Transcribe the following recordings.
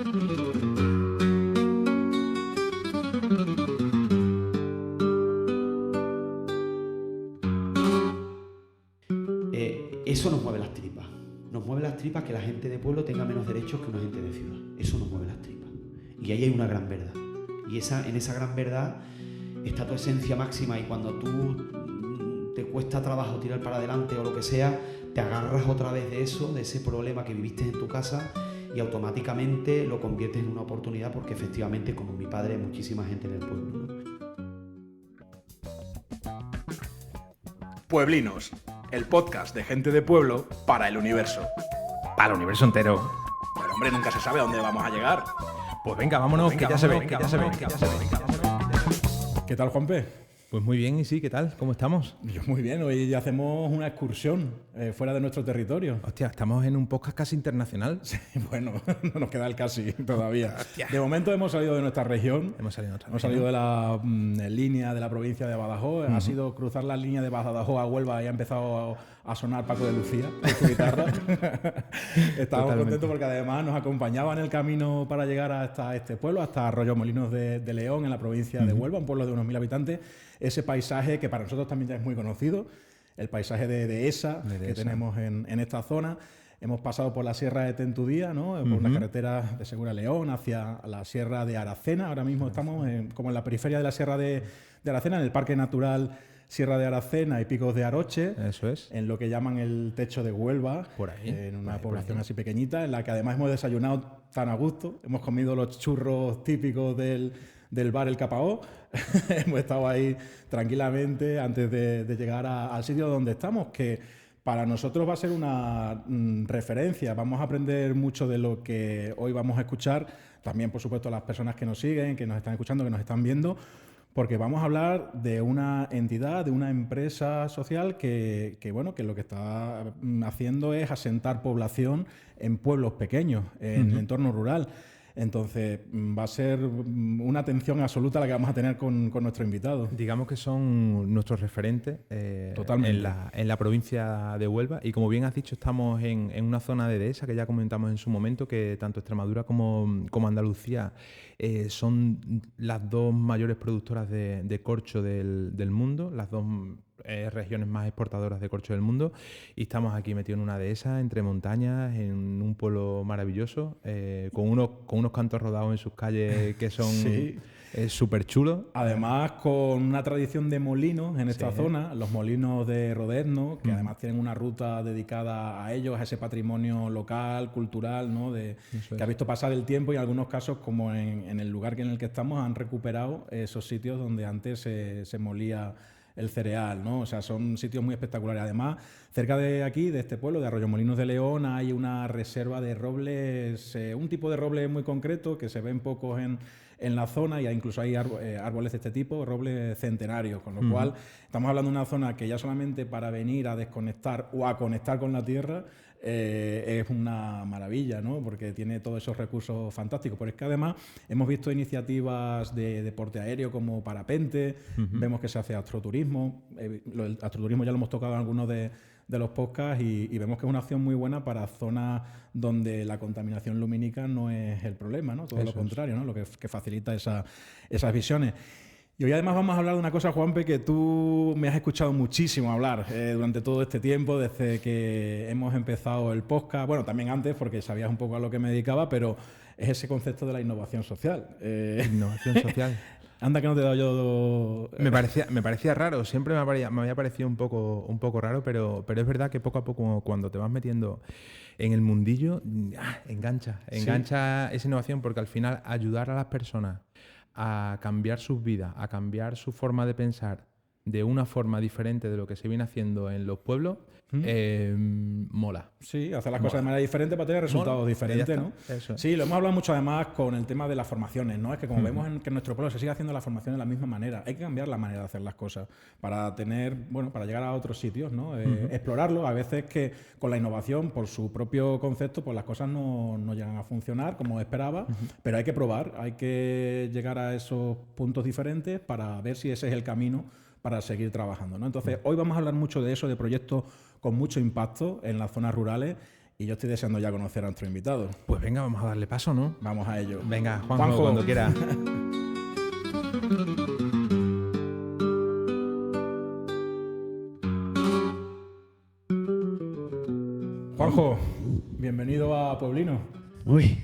Eso nos mueve las tripas. Nos mueve las tripas que la gente de pueblo tenga menos derechos que una gente de ciudad. Eso nos mueve las tripas. Y ahí hay una gran verdad. Y en esa gran verdad está tu esencia máxima, y cuando tú te cuesta trabajo tirar para adelante o lo que sea, te agarras otra vez de eso, de ese problema que viviste en tu casa, y automáticamente lo conviertes en una oportunidad, porque efectivamente, como mi padre, hay muchísima gente en el pueblo, ¿no? Pueblinos, el podcast de gente de pueblo para el universo. Para el universo entero. Pero hombre, nunca se sabe a dónde vamos a llegar. Pues venga, vámonos, que ya se ve. ¿Qué tal, Juanpe? Pues muy bien, y sí, ¿qué tal? ¿Cómo estamos? Yo muy bien, hoy ya hacemos una excursión fuera de nuestro territorio. Hostia, estamos en un podcast casi internacional. Sí, bueno, no nos queda el casi todavía. Hostia. De momento hemos salido de nuestra región. Hemos salido de otra Hemos región. salido de la línea de la provincia de Badajoz. Ha sido cruzar la línea de Badajoz a Huelva y ha empezado a sonar Paco de Lucía con su guitarra. Estábamos Totalmente. contentos porque además nos acompañaba en el camino para llegar hasta este pueblo, hasta Arroyomolinos de León, en la provincia de Huelva, un pueblo de unos 1000 habitantes. Ese paisaje que para nosotros también ya es muy conocido, el paisaje de Dehesa que tenemos en esta zona. Hemos pasado por la Sierra de Tentudía, ¿no? Por la carretera de Segura León hacia la Sierra de Aracena. Ahora mismo estamos como en la periferia de la Sierra de Aracena, en el Parque Natural Sierra de Aracena y Picos de Aroche. Eso es. En lo que llaman el techo de Huelva, Por ahí, en una por población ahí. así pequeñita, en la que además hemos desayunado tan a gusto. Hemos comido los churros típicos del bar El Capaó. Hemos estado ahí tranquilamente antes de llegar al sitio donde estamos, que para nosotros va a ser una referencia. Vamos a aprender mucho de lo que hoy vamos a escuchar. También, por supuesto, las personas que nos siguen, que nos están escuchando, que nos están viendo, porque vamos a hablar de una entidad, de una empresa social que lo que está haciendo es asentar población en pueblos pequeños, en el entorno rural. Entonces, va a ser una atención absoluta la que vamos a tener con nuestro invitado. Digamos que son nuestros referentes Totalmente. en la provincia de Huelva. Y como bien has dicho, estamos en una zona de Dehesa, que ya comentamos en su momento, que tanto Extremadura como Andalucía son las dos mayores productoras de corcho del mundo, las dos regiones más exportadoras de corcho del mundo, y estamos aquí metidos en una dehesa, entre montañas, en un pueblo maravilloso, con unos cantos rodados en sus calles que son Sí. súper chulos. Además, con una tradición de molinos en esta zona, los molinos de Rodezno, que además tienen una ruta dedicada a ellos, a ese patrimonio local, cultural, ¿no? Que ha visto pasar el tiempo, y en algunos casos, como en el lugar en el que estamos, han recuperado esos sitios donde antes se molía el cereal, ¿no? O sea, son sitios muy espectaculares. Además, cerca de aquí, de este pueblo, de Arroyomolinos de León, hay una reserva de robles, un tipo de roble muy concreto que se ven pocos en la zona, y incluso hay árboles de este tipo, robles centenarios, con lo cual estamos hablando de una zona que ya solamente para venir a desconectar o a conectar con la tierra es una maravilla, ¿no? Porque tiene todos esos recursos fantásticos. Pero es que además hemos visto iniciativas de deporte aéreo como parapente, vemos que se hace astroturismo. El astroturismo ya lo hemos tocado en algunos de los podcasts, y vemos que es una opción muy buena para zonas donde la contaminación lumínica no es el problema, ¿no? Todo lo contrario, ¿no? Lo que facilita esas visiones. Y hoy además vamos a hablar de una cosa, Juanpe, que tú me has escuchado muchísimo hablar durante todo este tiempo, desde que hemos empezado el podcast. Bueno, también antes, porque sabías un poco a lo que me dedicaba, pero es ese concepto de la innovación social. Innovación social. Anda que no te he dado yo... Me parecía raro, siempre me había parecido un poco raro, pero es verdad que poco a poco, cuando te vas metiendo en el mundillo, engancha esa innovación, porque al final ayudar a las personas a cambiar sus vidas, a cambiar su forma de pensar de una forma diferente de lo que se viene haciendo en los pueblos, mola. Sí, hacer las cosas de manera diferente para tener resultados diferentes, ¿no? Eso es. Sí, lo hemos hablado mucho además con el tema de las formaciones, ¿no? Es que como vemos que en nuestro pueblo se sigue haciendo la formación de la misma manera, hay que cambiar la manera de hacer las cosas para para llegar a otros sitios, ¿no? Explorarlo. A veces que con la innovación, por su propio concepto, pues las cosas no llegan a funcionar como esperaba, pero hay que probar, hay que llegar a esos puntos diferentes para ver si ese es el camino para seguir trabajando, ¿no? Entonces, hoy vamos a hablar mucho de eso, de proyectos con mucho impacto en las zonas rurales, y yo estoy deseando ya conocer a nuestro invitado. Pues venga, vamos a darle paso, ¿no? Vamos a ello. Venga, Juanjo, cuando quiera. Juanjo, bienvenido a Pueblino. Uy,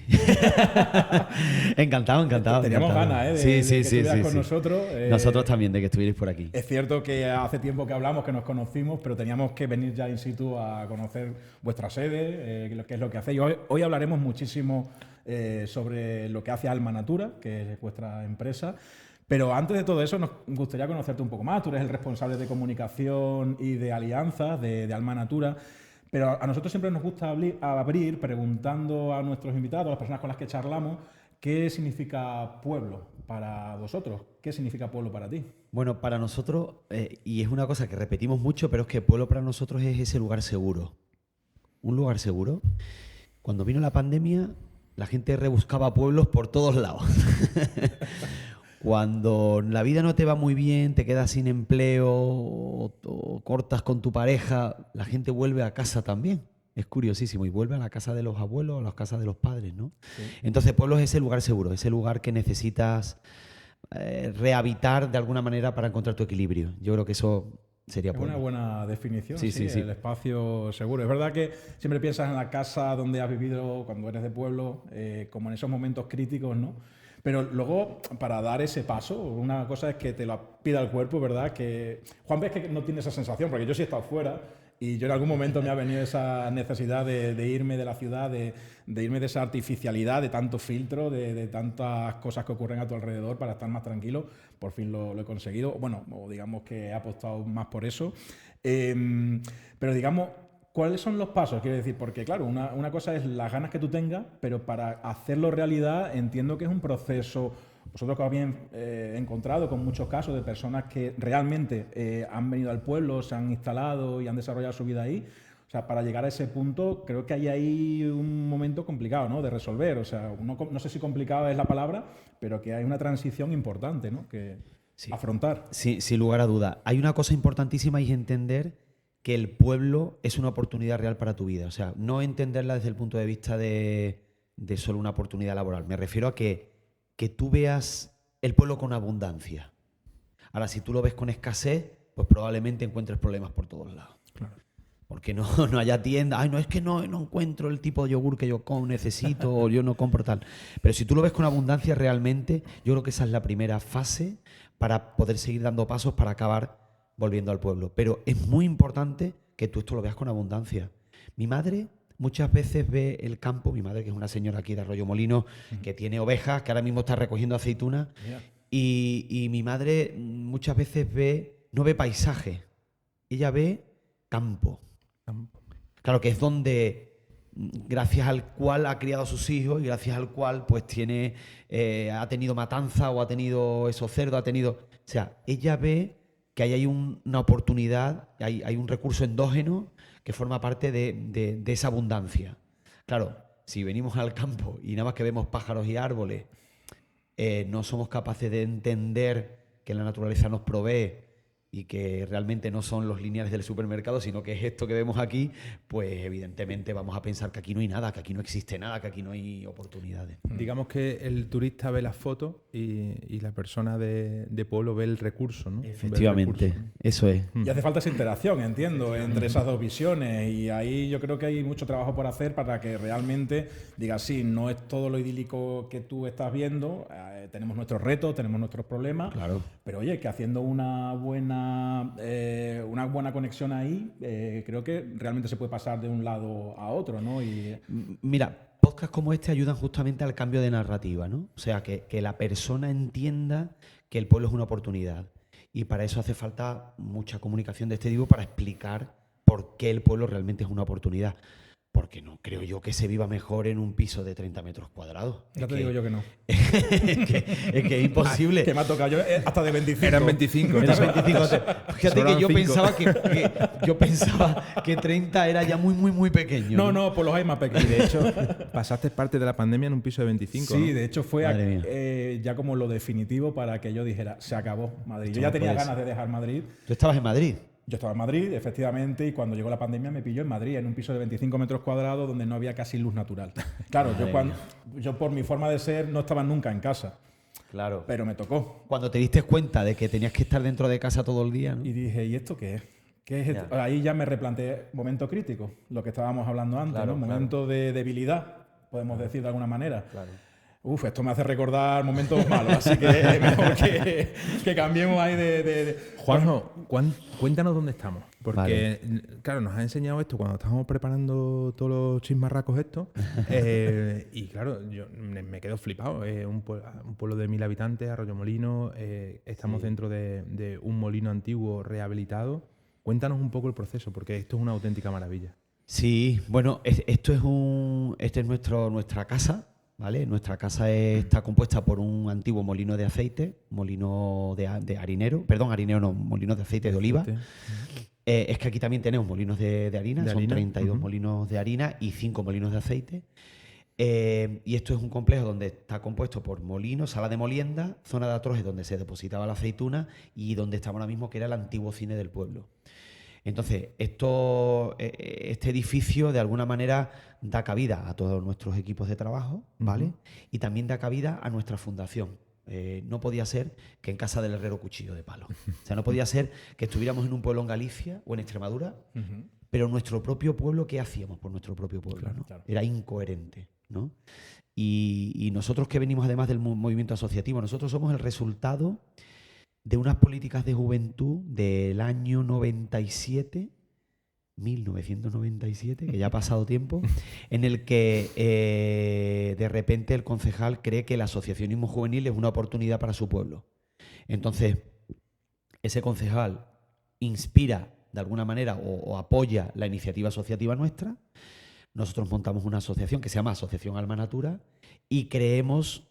encantado. Teníamos encantado. ganas, de Sí, que estuvieras con sí. nosotros. Nosotros también, de que estuvierais por aquí. Es cierto que hace tiempo que hablamos, que nos conocimos, pero teníamos que venir ya in situ a conocer vuestra sede, qué es lo que hacéis. Hoy hablaremos muchísimo sobre lo que hace Alma Natura, que es vuestra empresa. Pero antes de todo eso, nos gustaría conocerte un poco más. Tú eres el responsable de comunicación y de alianzas de Alma Natura. Pero a nosotros siempre nos gusta abrir preguntando a nuestros invitados, a las personas con las que charlamos, ¿qué significa pueblo para vosotros? ¿Qué significa pueblo para ti? Bueno, para nosotros, y es una cosa que repetimos mucho, pero es que pueblo para nosotros es ese lugar seguro. Un lugar seguro. Cuando vino la pandemia, la gente rebuscaba pueblos por todos lados. Cuando la vida no te va muy bien, te quedas sin empleo o cortas con tu pareja, la gente vuelve a casa también. Es curiosísimo. Y vuelve a la casa de los abuelos, a las casas de los padres, ¿no? Sí. Entonces, pueblo es ese lugar seguro, ese lugar que necesitas rehabitar de alguna manera para encontrar tu equilibrio. Yo creo que eso sería pueblo. Es una buena definición, sí, sí. El espacio seguro. Es verdad que siempre piensas en la casa donde has vivido cuando eres de pueblo, como en esos momentos críticos, ¿no? Pero luego, para dar ese paso, una cosa es que te lo pida el cuerpo, ¿verdad? Que Juan, ves que no tiene esa sensación, porque yo sí he estado fuera y yo en algún momento me ha venido esa necesidad de irme de la ciudad, de irme de esa artificialidad, de tanto filtro, de tantas cosas que ocurren a tu alrededor para estar más tranquilo. Por fin lo he conseguido. Bueno, o digamos que he apostado más por eso. Pero digamos, ¿cuáles son los pasos? Quiero decir, porque claro, una cosa es las ganas que tú tengas, pero para hacerlo realidad entiendo que es un proceso. Vosotros que habéis encontrado con muchos casos de personas que realmente han venido al pueblo, se han instalado y han desarrollado su vida ahí. O sea, para llegar a ese punto creo que hay ahí un momento complicado, ¿no?, de resolver. O sea, no sé si complicado es la palabra, pero que hay una transición importante, ¿no?, que afrontar. Sí, sin lugar a duda. Hay una cosa importantísima y es entender que el pueblo es una oportunidad real para tu vida. O sea, no entenderla desde el punto de vista de solo una oportunidad laboral. Me refiero a que tú veas el pueblo con abundancia. Ahora, si tú lo ves con escasez, pues probablemente encuentres problemas por todos lados. Claro. Porque no haya tiendas. Ay, no, es que no encuentro el tipo de yogur que yo necesito o yo no compro tal. Pero si tú lo ves con abundancia realmente, yo creo que esa es la primera fase para poder seguir dando pasos para acabar volviendo al pueblo. Pero es muy importante que tú esto lo veas con abundancia. Mi madre muchas veces ve el campo, mi madre que es una señora aquí de Arroyo Molino, que tiene ovejas, que ahora mismo está recogiendo aceitunas, y mi madre muchas veces no ve paisaje, ella ve campo. Claro, que es donde, gracias al cual ha criado a sus hijos y gracias al cual pues ha tenido matanza o ha tenido esos cerdos, o sea, ella ve que ahí hay una oportunidad, hay un recurso endógeno que forma parte de esa abundancia. Claro, si venimos al campo y nada más que vemos pájaros y árboles, no somos capaces de entender que la naturaleza nos provee y que realmente no son los lineales del supermercado, sino que es esto que vemos aquí, pues evidentemente vamos a pensar que aquí no hay nada, que aquí no existe nada, que aquí no hay oportunidades. Digamos que el turista ve las fotos y la persona de pueblo ve el recurso, ¿no? Efectivamente, eso es. Y hace falta esa interacción, entiendo, entre esas dos visiones, y ahí yo creo que hay mucho trabajo por hacer para que realmente digas, sí, no es todo lo idílico que tú estás viendo, tenemos nuestros retos, tenemos nuestros problemas, claro, pero oye, que haciendo una buena conexión ahí, creo que realmente se puede pasar de un lado a otro, ¿no? Mira, podcasts como este ayudan justamente al cambio de narrativa, ¿no? O sea, que la persona entienda que el pueblo es una oportunidad. Y para eso hace falta mucha comunicación de este tipo para explicar por qué el pueblo realmente es una oportunidad. Porque no creo yo que se viva mejor en un piso de 30 metros cuadrados. Ya te digo yo que no. es que es imposible. Que me ha tocado yo hasta de 25. Eran 25. Eran 25. Fíjate que yo pensaba que 30 era ya muy, muy, muy pequeño. No, pues los hay más pequeños. Y de hecho, pasaste parte de la pandemia en un piso de 25. Sí, ¿no? de hecho fue ya como lo definitivo para que yo dijera, se acabó Madrid. Yo ya tenía ganas de dejar Madrid. ¿Tú estabas en Madrid? Yo estaba en Madrid, efectivamente, y cuando llegó la pandemia me pilló en Madrid, en un piso de 25 metros cuadrados donde no había casi luz natural. Claro, yo por mi forma de ser no estaba nunca en casa. Claro. Pero me tocó. Cuando te diste cuenta de que tenías que estar dentro de casa todo el día, ¿no? Y dije, ¿y esto qué es? ¿Qué es esto? Ahí ya me replanteé momento crítico, lo que estábamos hablando antes, Claro, ¿no? Momento de debilidad, podemos decir de alguna manera. Claro. Uf, esto me hace recordar momentos malos, así que es mejor que cambiemos ahí de... Juanjo, cuéntanos dónde estamos. Porque, claro, nos ha enseñado esto cuando estábamos preparando todos los chismarracos estos. Y claro, yo me quedo flipado. Un pueblo de 1000 habitantes, Arroyomolinos. Estamos dentro de un molino antiguo rehabilitado. Cuéntanos un poco el proceso, porque esto es una auténtica maravilla. Sí, bueno, esta es nuestra casa. ¿Vale? Nuestra casa está compuesta por un antiguo molino de aceite, molino de harinero no, molino de aceite de oliva. Es que aquí también tenemos molinos de harina, son 32 molinos de harina y 5 molinos de aceite. Y esto es un complejo donde está compuesto por molinos, sala de molienda, zona de atrojes donde se depositaba la aceituna y donde estamos ahora mismo, que era el antiguo cine del pueblo. Entonces, este edificio de alguna manera da cabida a todos nuestros equipos de trabajo, ¿vale? Y también da cabida a nuestra fundación. No podía ser que en casa del herrero cuchillo de palo. O sea, no podía ser que estuviéramos en un pueblo en Galicia o en Extremadura, pero nuestro propio pueblo, ¿qué hacíamos por nuestro propio pueblo? Claro, ¿no? claro. Era incoherente, ¿no? Y nosotros que venimos además del movimiento asociativo, nosotros somos el resultado de unas políticas de juventud del año 1997, que ya ha pasado tiempo, en el que de repente el concejal cree que el asociacionismo juvenil es una oportunidad para su pueblo. Entonces, ese concejal inspira de alguna manera o apoya la iniciativa asociativa nuestra. Nosotros montamos una asociación que se llama Asociación Alma Natura y creemos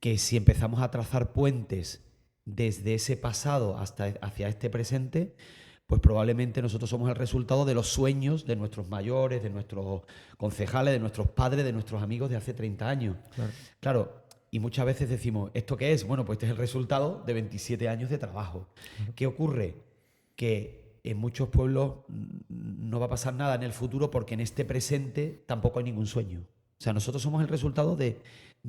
que si empezamos a trazar puentes desde ese pasado hacia este presente, pues probablemente nosotros somos el resultado de los sueños de nuestros mayores, de nuestros concejales, de nuestros padres, de nuestros amigos de hace 30 años. Claro, y muchas veces decimos, ¿esto qué es? Bueno, pues este es el resultado de 27 años de trabajo. ¿Qué ocurre? Que en muchos pueblos no va a pasar nada en el futuro porque en este presente tampoco hay ningún sueño. O sea, nosotros somos el resultado de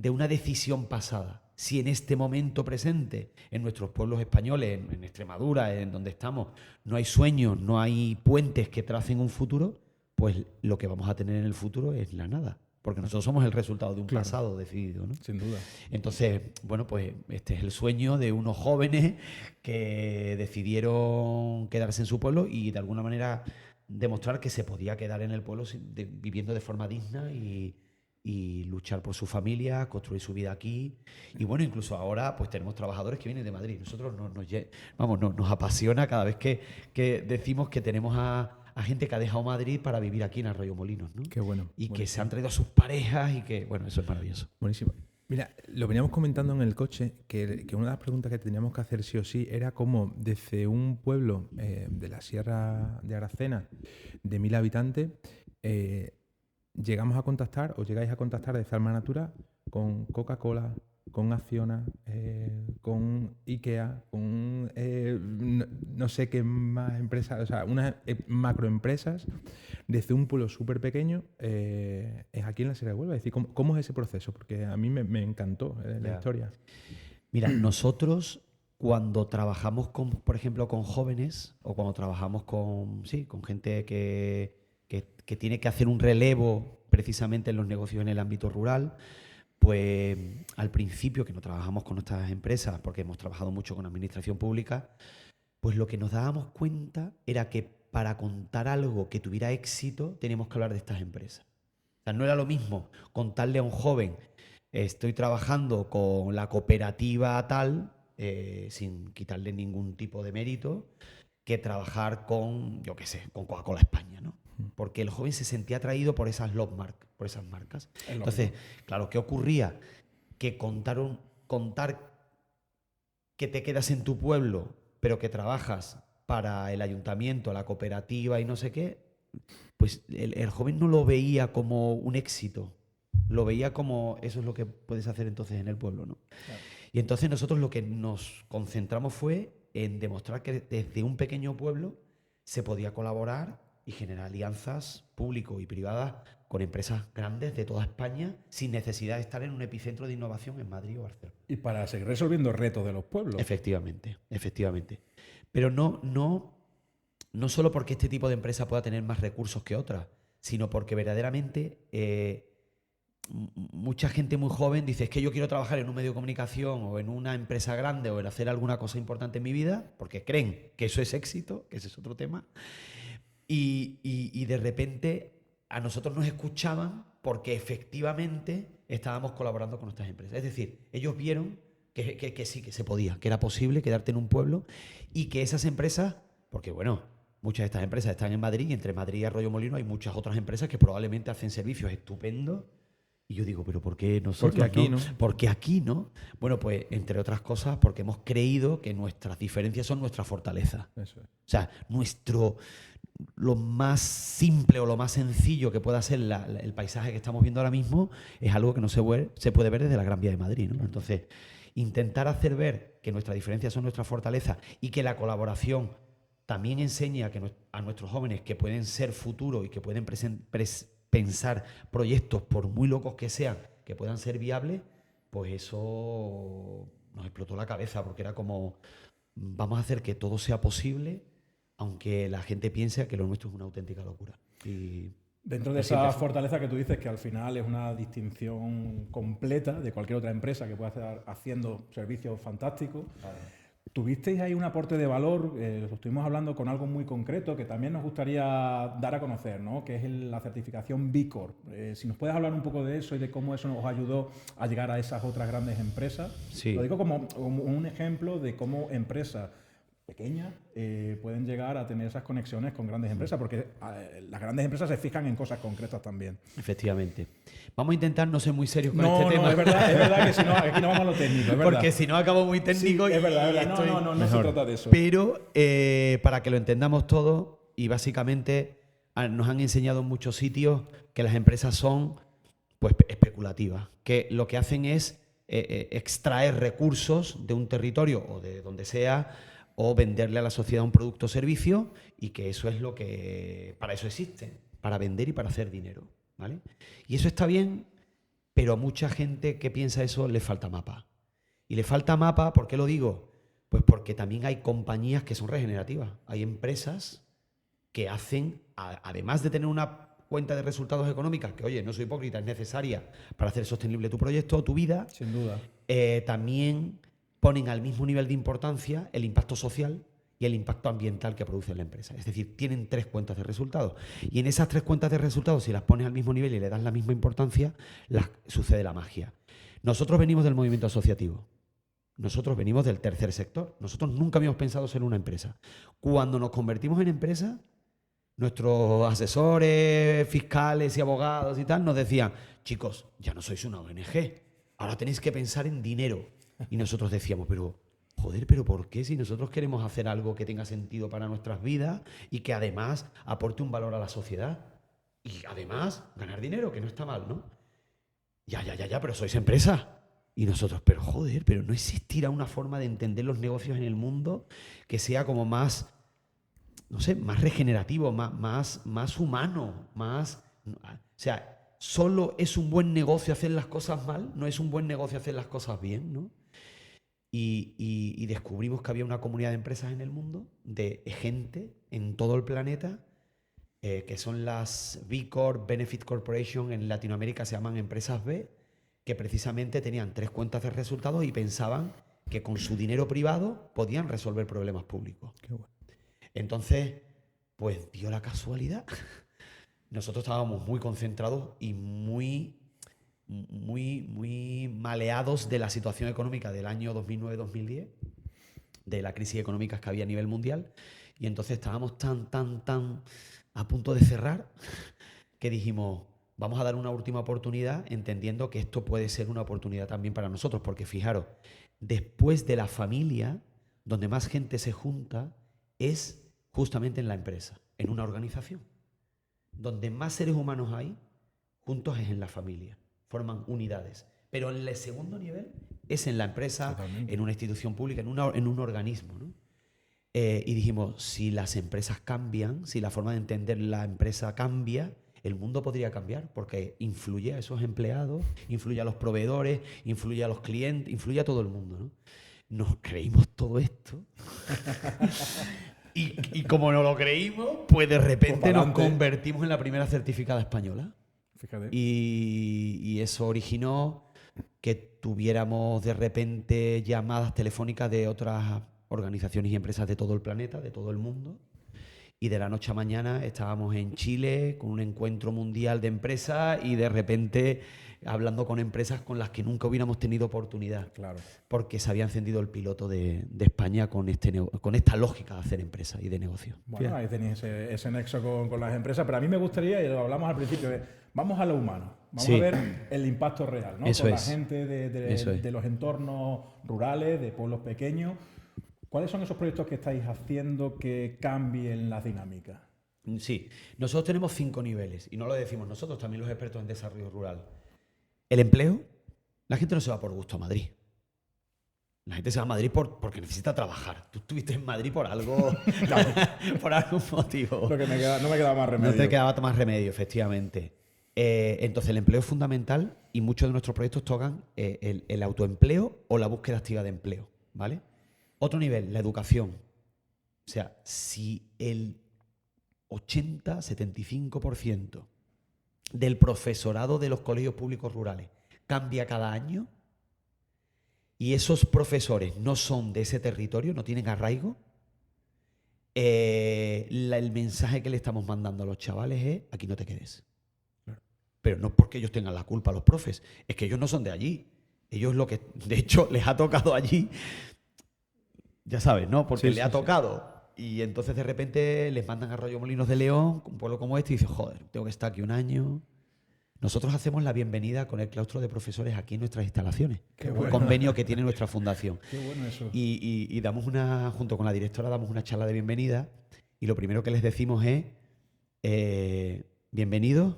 una decisión pasada. Si en este momento presente, en nuestros pueblos españoles, en Extremadura, en donde estamos, no hay sueños, no hay puentes que tracen un futuro, pues lo que vamos a tener en el futuro es la nada. Porque nosotros somos el resultado de un pasado decidido, ¿no? Sin duda. Entonces, bueno, pues este es el sueño de unos jóvenes que decidieron quedarse en su pueblo y de alguna manera demostrar que se podía quedar en el pueblo viviendo de forma digna y luchar por su familia, construir su vida aquí. Y bueno, incluso ahora pues tenemos trabajadores que vienen de Madrid. Nosotros nos apasiona cada vez que decimos que tenemos a gente que ha dejado Madrid para vivir aquí en Arroyomolinos, ¿no? Qué bueno. Y buenísimo. Que se han traído a sus parejas y que, bueno, eso es maravilloso. Buenísimo. Mira, lo veníamos comentando en el coche, que una de las preguntas que teníamos que hacer sí o sí era cómo desde un pueblo de la Sierra de Aracena de 1000 habitantes llegamos a contactar o llegáis a contactar desde Alma Natura con Coca-Cola, con Acciona, con IKEA, con no sé qué más empresas, o sea, unas macroempresas desde un pueblo súper pequeño, es aquí en la Sierra de Huelva. Es decir, ¿cómo es ese proceso? Porque a mí me encantó la historia. Mira, nosotros cuando trabajamos por ejemplo, con jóvenes o cuando trabajamos con gente que tiene que hacer un relevo precisamente en los negocios en el ámbito rural, pues al principio, que no trabajamos con nuestras empresas porque hemos trabajado mucho con administración pública, pues lo que nos dábamos cuenta era que para contar algo que tuviera éxito teníamos que hablar de estas empresas. O sea, no era lo mismo contarle a un joven, estoy trabajando con la cooperativa tal, sin quitarle ningún tipo de mérito, que trabajar con, yo qué sé, con Coca-Cola España, ¿no? Porque el joven se sentía atraído por esas por esas marcas. Entonces, claro, ¿qué ocurría? Que contar que te quedas en tu pueblo, pero que trabajas para el ayuntamiento, la cooperativa y no sé qué, pues el joven no lo veía como un éxito, lo veía como eso es lo que puedes hacer entonces en el pueblo, ¿no? Claro. Y entonces nosotros lo que nos concentramos fue en demostrar que desde un pequeño pueblo se podía colaborar y generar alianzas público y privadas con empresas grandes de toda España sin necesidad de estar en un epicentro de innovación en Madrid o Barcelona. Y para seguir resolviendo retos de los pueblos. Efectivamente. Pero no solo porque este tipo de empresa pueda tener más recursos que otras, sino porque verdaderamente mucha gente muy joven dice, es que yo quiero trabajar en un medio de comunicación o en una empresa grande o en hacer alguna cosa importante en mi vida, porque creen que eso es éxito, que ese es otro tema, y de repente a nosotros nos escuchaban porque efectivamente estábamos colaborando con nuestras empresas. Es decir, ellos vieron que sí, que se podía, que era posible quedarte en un pueblo y que esas empresas, porque bueno, muchas de estas empresas están en Madrid y entre Madrid y Arroyo Molino hay muchas otras empresas que probablemente hacen servicios estupendos. Y yo digo, ¿pero por qué nosotros? Porque aquí no. Porque aquí no. Bueno, pues entre otras cosas, porque hemos creído que nuestras diferencias son nuestra fortaleza. Eso es. O sea, lo más simple o lo más sencillo que pueda ser el paisaje que estamos viendo ahora mismo es algo que no se puede ver desde la Gran Vía de Madrid, ¿no? Entonces, intentar hacer ver que nuestras diferencias son nuestra fortaleza y que la colaboración también enseña a nuestros jóvenes que pueden ser futuro y que pueden pensar proyectos, por muy locos que sean, que puedan ser viables, pues eso nos explotó la cabeza, porque era como, vamos a hacer que todo sea posible, aunque la gente piense que lo nuestro es una auténtica locura. Y dentro de esa fortaleza que tú dices, que al final es una distinción completa de cualquier otra empresa que pueda estar haciendo servicios fantásticos, ¿tuvisteis ahí un aporte de valor? Estuvimos hablando con algo muy concreto que también nos gustaría dar a conocer, ¿no? Que es la certificación B Corp. Si nos puedes hablar un poco de eso y de cómo eso nos ayudó a llegar a esas otras grandes empresas. Sí. Lo digo como un ejemplo de cómo empresas pequeñas pueden llegar a tener esas conexiones con grandes empresas, porque las grandes empresas se fijan en cosas concretas también. Efectivamente. Vamos a intentar no ser muy serios con No, este tema. No, es verdad que si no, aquí no vamos a lo técnico, es verdad. Porque si no acabo muy técnico. Sí, es verdad. Estoy... No se trata de eso. Pero para que lo entendamos todo, y básicamente nos han enseñado en muchos sitios que las empresas son pues especulativas, que lo que hacen es extraer recursos de un territorio o de donde sea, o venderle a la sociedad un producto o servicio, y que eso es lo que... Para eso existen, para vender y para hacer dinero, ¿vale? Y eso está bien, pero a mucha gente que piensa eso le falta mapa. Y le falta mapa, ¿por qué lo digo? Pues porque también hay compañías que son regenerativas. Hay empresas que hacen, además de tener una cuenta de resultados económicas, que oye, no soy hipócrita, es necesaria para hacer sostenible tu proyecto o tu vida. Sin duda. También ponen al mismo nivel de importancia el impacto social y el impacto ambiental que produce la empresa. Es decir, tienen 3 cuentas de resultados. Y en esas 3 cuentas de resultados, si las pones al mismo nivel y le das la misma importancia, sucede la magia. Nosotros venimos del movimiento asociativo. Nosotros venimos del tercer sector. Nosotros nunca habíamos pensado ser una empresa. Cuando nos convertimos en empresa, nuestros asesores, fiscales y abogados y tal nos decían, chicos, ya no sois una ONG, ahora tenéis que pensar en dinero. Y nosotros decíamos, pero ¿por qué? Si nosotros queremos hacer algo que tenga sentido para nuestras vidas y que además aporte un valor a la sociedad. Y además ganar dinero, que no está mal, ¿no? Ya, pero sois empresa. Y nosotros, pero no existirá una forma de entender los negocios en el mundo que sea como más, no sé, más regenerativo, más humano, más... O sea, solo es un buen negocio hacer las cosas mal, no es un buen negocio hacer las cosas bien, ¿no? Y descubrimos que había una comunidad de empresas en el mundo, de gente en todo el planeta, que son las B Corp, Benefit Corporation, en Latinoamérica se llaman empresas B, que precisamente tenían 3 cuentas de resultados y pensaban que con su dinero privado podían resolver problemas públicos. Qué bueno. Entonces, pues dio la casualidad. Nosotros estábamos muy concentrados y muy maleados de la situación económica del año 2009-2010, de la crisis económica que había a nivel mundial, y entonces estábamos tan a punto de cerrar que dijimos, vamos a dar una última oportunidad, entendiendo que esto puede ser una oportunidad también para nosotros, porque fijaros, después de la familia, donde más gente se junta es justamente en la empresa, en una organización. Donde más seres humanos hay, juntos es en la familia. Forman unidades. Pero en el segundo nivel es en la empresa, totalmente, en una institución pública, en un organismo, ¿no? y dijimos, si las empresas cambian, si la forma de entender la empresa cambia, el mundo podría cambiar, porque influye a esos empleados, influye a los proveedores, influye a los clientes, influye a todo el mundo, ¿no? Nos creímos todo esto y como no lo creímos, pues de repente nos convertimos en la primera certificada española. Fíjate. Y eso originó que tuviéramos de repente llamadas telefónicas de otras organizaciones y empresas de todo el planeta, de todo el mundo. Y de la noche a mañana estábamos en Chile con un encuentro mundial de empresas y de repente hablando con empresas con las que nunca hubiéramos tenido oportunidad. Claro. Porque se había encendido el piloto de España con esta lógica de hacer empresa y de negocio. Bueno, ahí tenéis ese nexo con las empresas, pero a mí me gustaría, y lo hablamos al principio, vamos a lo humano. Vamos a ver el impacto real, ¿no? Con la gente de los entornos rurales, de pueblos pequeños. ¿Cuáles son esos proyectos que estáis haciendo que cambien las dinámicas? Sí, nosotros tenemos 5 niveles y no lo decimos nosotros, también los expertos en desarrollo rural. El empleo, la gente no se va por gusto a Madrid. La gente se va a Madrid porque necesita trabajar. Tú estuviste en Madrid por algo, por algún motivo. No me quedaba más remedio. No te quedaba más remedio, efectivamente. Entonces el empleo es fundamental y muchos de nuestros proyectos tocan el autoempleo o la búsqueda activa de empleo, ¿vale? Otro nivel, la educación. O sea, si el 80-75% del profesorado de los colegios públicos rurales cambia cada año y esos profesores no son de ese territorio, no tienen arraigo, el mensaje que le estamos mandando a los chavales es: aquí no te quedes. Pero no porque ellos tengan la culpa, los profes, es que ellos no son de allí. Ellos de hecho, les ha tocado allí, ya sabes, ¿no? Porque les ha tocado. Y entonces de repente les mandan a Arroyomolinos de León, un pueblo como este, y dicen, joder, tengo que estar aquí un año. Nosotros hacemos la bienvenida con el claustro de profesores aquí en nuestras instalaciones. Qué un bueno. convenio que tiene nuestra fundación. Qué bueno eso. Y damos junto con la directora, damos una charla de bienvenida y lo primero que les decimos es, bienvenidos,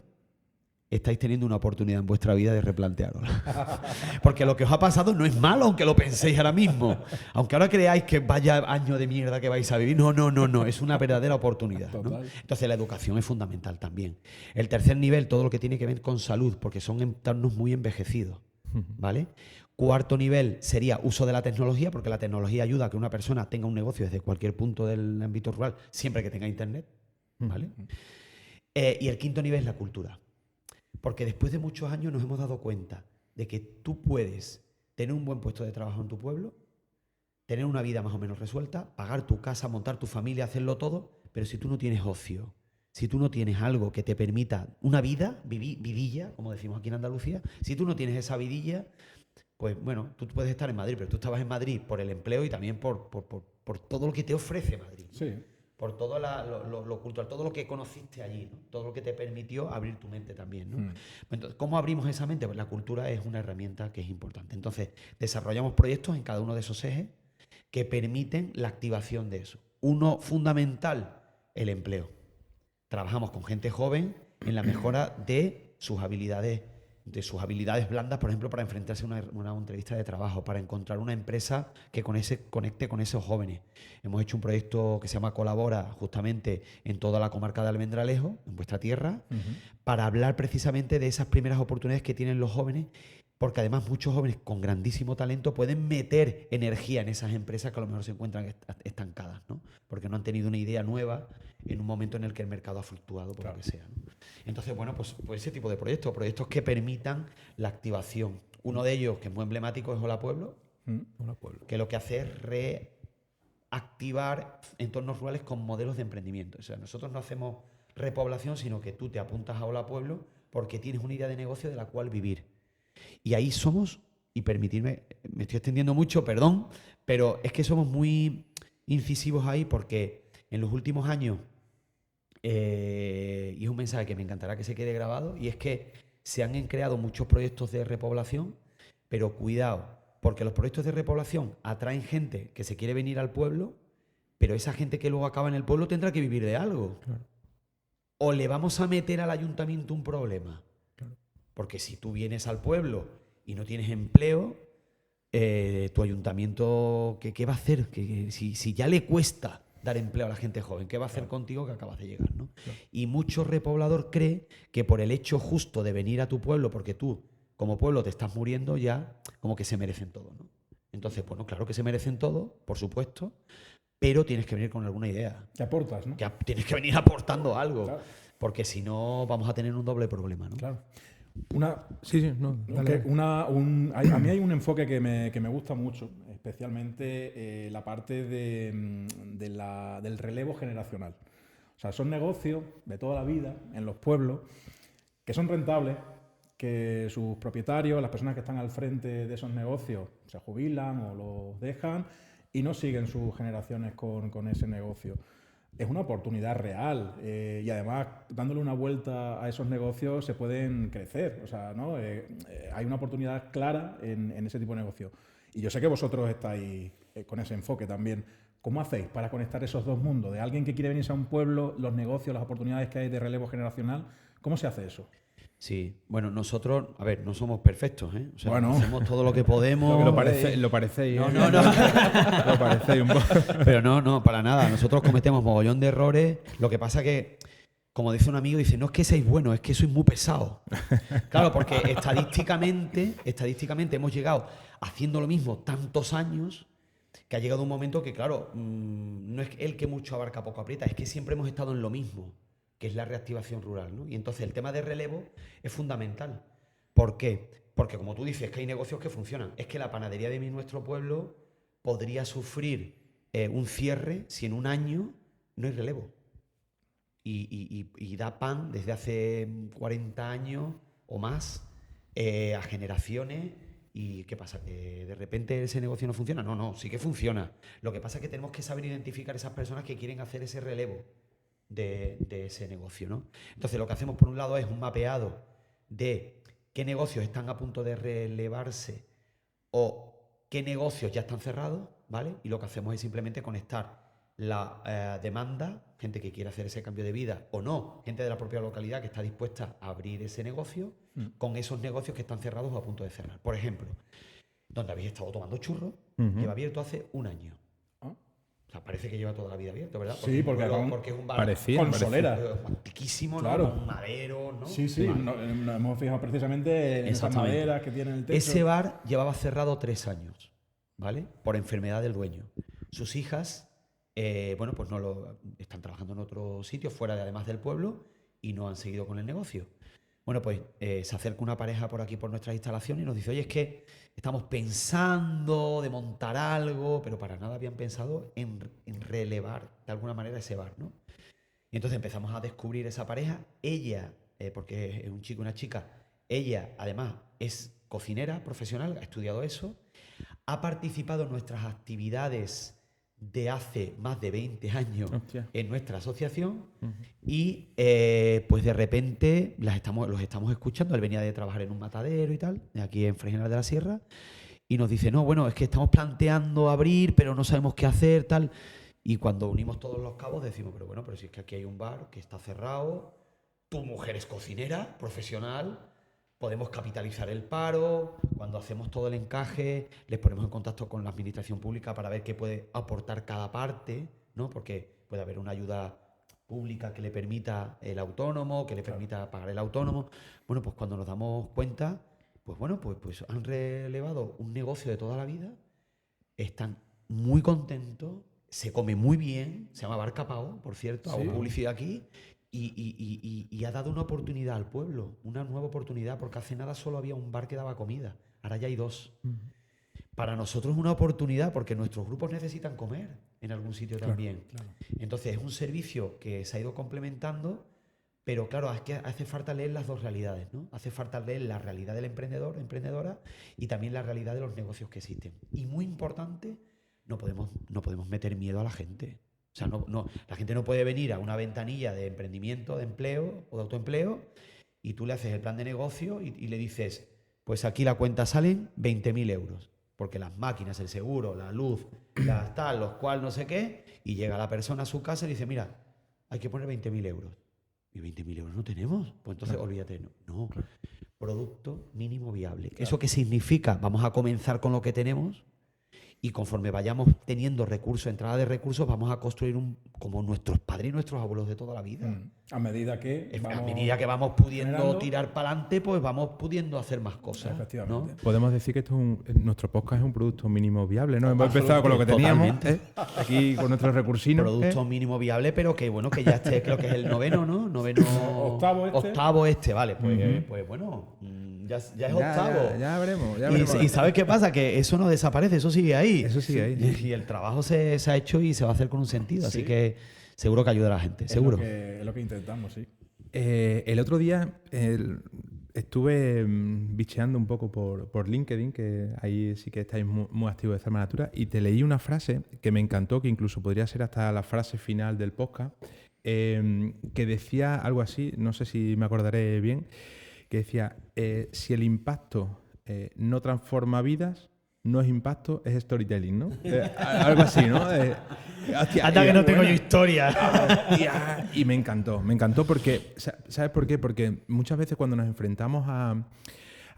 estáis teniendo una oportunidad en vuestra vida de replantearosla. Porque lo que os ha pasado no es malo, aunque lo penséis ahora mismo. Aunque ahora creáis que vaya año de mierda que vais a vivir. No. Es una verdadera oportunidad, ¿no? Entonces la educación es fundamental también. El tercer nivel, todo lo que tiene que ver con salud, porque son entornos muy envejecidos, ¿vale? Cuarto nivel sería uso de la tecnología, porque la tecnología ayuda a que una persona tenga un negocio desde cualquier punto del ámbito rural, siempre que tenga internet, ¿vale? Y el quinto nivel es la cultura. Porque después de muchos años nos hemos dado cuenta de que tú puedes tener un buen puesto de trabajo en tu pueblo, tener una vida más o menos resuelta, pagar tu casa, montar tu familia, hacerlo todo, pero si tú no tienes ocio, si tú no tienes algo que te permita una vida, vidilla, como decimos aquí en Andalucía, si tú no tienes esa vidilla, pues bueno, tú puedes estar en Madrid, pero tú estabas en Madrid por el empleo y también por todo lo que te ofrece Madrid. Sí. Por todo lo cultural, todo lo que conociste allí, ¿no? Todo lo que te permitió abrir tu mente también, ¿no? Entonces, ¿cómo abrimos esa mente? Pues la cultura es una herramienta que es importante. Entonces, desarrollamos proyectos en cada uno de esos ejes que permiten la activación de eso. Uno fundamental, el empleo. Trabajamos con gente joven en la mejora de sus habilidades blandas, por ejemplo, para enfrentarse a una entrevista de trabajo, para encontrar una empresa que conecte con esos jóvenes. Hemos hecho un proyecto que se llama Colabora, justamente en toda la comarca de Almendralejo, en vuestra tierra, para hablar precisamente de esas primeras oportunidades que tienen los jóvenes, porque además muchos jóvenes con grandísimo talento pueden meter energía en esas empresas que a lo mejor se encuentran estancadas, ¿no? Porque no han tenido una idea nueva en un momento en el que el mercado ha fluctuado, por lo que sea, ¿no? Entonces, bueno, pues ese tipo de proyectos que permitan la activación. Uno de ellos, que es muy emblemático, es Hola Pueblo, que lo que hace es reactivar entornos rurales con modelos de emprendimiento. O sea, nosotros no hacemos repoblación, sino que tú te apuntas a Hola Pueblo porque tienes una idea de negocio de la cual vivir. Y ahí somos, y permitidme, me estoy extendiendo mucho, perdón, pero es que somos muy incisivos ahí porque en los últimos años, y es un mensaje que me encantará que se quede grabado, y es que se han creado muchos proyectos de repoblación, pero cuidado, porque los proyectos de repoblación atraen gente que se quiere venir al pueblo, pero esa gente que luego acaba en el pueblo tendrá que vivir de algo. Claro. O le vamos a meter al ayuntamiento un problema. Porque si tú vienes al pueblo y no tienes empleo, tu ayuntamiento, ¿qué va a hacer? Si ya le cuesta dar empleo a la gente joven? ¿Qué va a hacer contigo que acabas de llegar, ¿no? Y mucho repoblador cree que por el hecho justo de venir a tu pueblo, porque tú como pueblo te estás muriendo, ya como que se merecen todo, ¿no? Entonces, bueno, claro que se merecen todo, por supuesto, pero tienes que venir con alguna idea. ¿Qué aportas, no? Tienes que venir aportando algo, Claro. porque si no vamos a tener un doble problema, ¿no? Claro. Sí, no. Dale. A mí hay un enfoque que me gusta mucho, especialmente la parte del relevo generacional. O sea, son negocios de toda la vida en los pueblos que son rentables, que sus propietarios, las personas que están al frente de esos negocios, se jubilan o los dejan y no siguen sus generaciones con ese negocio. Es una oportunidad real y además dándole una vuelta a esos negocios se pueden crecer. O sea, ¿no? Hay una oportunidad clara en ese tipo de negocio. Y yo sé que vosotros estáis con ese enfoque también. ¿Cómo hacéis para conectar esos dos mundos? De alguien que quiere venirse a un pueblo, los negocios, las oportunidades que hay de relevo generacional. ¿Cómo se hace eso? Sí, bueno, nosotros, a ver, no somos perfectos, ¿eh? O sea, Bueno. hacemos todo lo que podemos. Lo parecéis. No, ¿eh? no. Lo parecéis un poco. Pero no, para nada. Nosotros cometemos mogollón de errores. Lo que pasa que, como dice un amigo, dice, no es que seáis buenos, es que sois muy pesados. Claro, porque estadísticamente hemos llegado haciendo lo mismo tantos años que ha llegado un momento que, claro, no es el que mucho abarca poco aprieta, es que siempre hemos estado en lo mismo, que es la reactivación rural, ¿no? Y entonces el tema de relevo es fundamental. ¿Por qué? Porque como tú dices, que hay negocios que funcionan. Es que la panadería de nuestro pueblo podría sufrir un cierre si en un año no hay relevo. Y da pan desde hace 40 años o más a generaciones. ¿Y qué pasa? ¿Que de repente ese negocio no funciona? No, sí que funciona. Lo que pasa es que tenemos que saber identificar esas personas que quieren hacer ese relevo de ese negocio, ¿no? Entonces lo que hacemos por un lado es un mapeado de qué negocios están a punto de relevarse o qué negocios ya están cerrados, ¿vale? Y lo que hacemos es simplemente conectar la demanda, gente que quiere hacer ese cambio de vida o no, gente de la propia localidad que está dispuesta a abrir ese negocio con esos negocios que están cerrados o a punto de cerrar. Por ejemplo, donde habéis estado tomando churros, lleva abierto hace un año. O sea, parece que lleva toda la vida abierto, ¿verdad? Sí, porque es un bar con solera. antiquísimo, Claro. ¿no? Con madero, ¿no? Sí. Nos hemos fijado precisamente en esas maderas que tiene el techo. Ese bar llevaba cerrado 3 años, ¿vale? Por enfermedad del dueño. Sus hijas, bueno, pues no lo están trabajando en otro sitio, fuera de además del pueblo, y no han seguido con el negocio. Bueno, pues se acerca una pareja por aquí, por nuestras instalaciones, y nos dice, oye, es que estamos pensando de montar algo, pero para nada habían pensado en relevar de alguna manera ese bar, ¿no? Y entonces empezamos a descubrir esa pareja. Ella, porque es un chico y una chica, ella además es cocinera profesional, ha estudiado eso, ha participado en nuestras actividades de hace más de 20 años en nuestra asociación y pues de repente los estamos escuchando. Él venía de trabajar en un matadero y tal, aquí en Fregenal de la Sierra, y nos dice, no, bueno, es que estamos planteando abrir, pero no sabemos qué hacer, tal. Y cuando unimos todos los cabos decimos, pero si es que aquí hay un bar que está cerrado, tu mujer es cocinera profesional, podemos capitalizar el paro. Cuando hacemos todo el encaje, les ponemos en contacto con la administración pública para ver qué puede aportar cada parte, ¿no? Porque puede haber una ayuda pública que le permita el autónomo, que le permita pagar el autónomo. Bueno, pues cuando nos damos cuenta, pues han relevado un negocio de toda la vida, están muy contentos, se come muy bien, se llama Bar Capao, por cierto, hago publicidad aquí. Y ha dado una oportunidad al pueblo, una nueva oportunidad, porque hace nada solo había un bar que daba comida, ahora ya hay 2. Para nosotros es una oportunidad porque nuestros grupos necesitan comer en algún sitio también. Claro. Entonces es un servicio que se ha ido complementando, pero claro, es que hace falta leer las dos realidades, ¿no? Hace falta leer la realidad del emprendedor, emprendedora, y también la realidad de los negocios que existen. Y muy importante, no podemos meter miedo a la gente. O sea, la gente no puede venir a una ventanilla de emprendimiento, de empleo o de autoempleo y tú le haces el plan de negocio y le dices, pues aquí la cuenta salen 20.000 euros, porque las máquinas, el seguro, la luz, las tal, los cual no sé qué, y llega la persona a su casa y dice, mira, hay que poner 20.000 euros. ¿Y 20.000 euros no tenemos? Pues entonces olvídate. No. Producto mínimo viable. ¿Eso qué significa? Vamos a comenzar con lo que tenemos y conforme vayamos teniendo recursos, entrada de recursos, vamos a construir como nuestros padres y nuestros abuelos de toda la vida. A medida que vamos pudiendo generando, tirar para adelante, pues vamos pudiendo hacer más cosas. Efectivamente. ¿no? Podemos decir que nuestro podcast es un producto mínimo viable, ¿no? Hemos empezado con lo que teníamos, aquí con nuestros recursinos. Producto mínimo viable, pero que bueno, que ya creo que es el noveno, ¿no? Octavo este, vale. Pues bueno, ya es octavo. Ya veremos. Y ¿sabes qué pasa? Que eso no desaparece, eso sigue ahí. Eso sigue ahí. Y el trabajo se ha hecho y se va a hacer con un sentido. Así que seguro que ayuda a la gente, seguro. Es lo que intentamos, sí. El otro día estuve bicheando un poco por LinkedIn, que ahí sí que estáis muy activos de Zalma Natura, y te leí una frase que me encantó, que incluso podría ser hasta la frase final del podcast, que decía algo así, no sé si me acordaré bien, que decía, si el impacto no transforma vidas, no es impacto, es storytelling, ¿no? Algo así, ¿no? Hasta que no tengo yo historia. Y me encantó porque, ¿sabes por qué? Porque muchas veces cuando nos enfrentamos a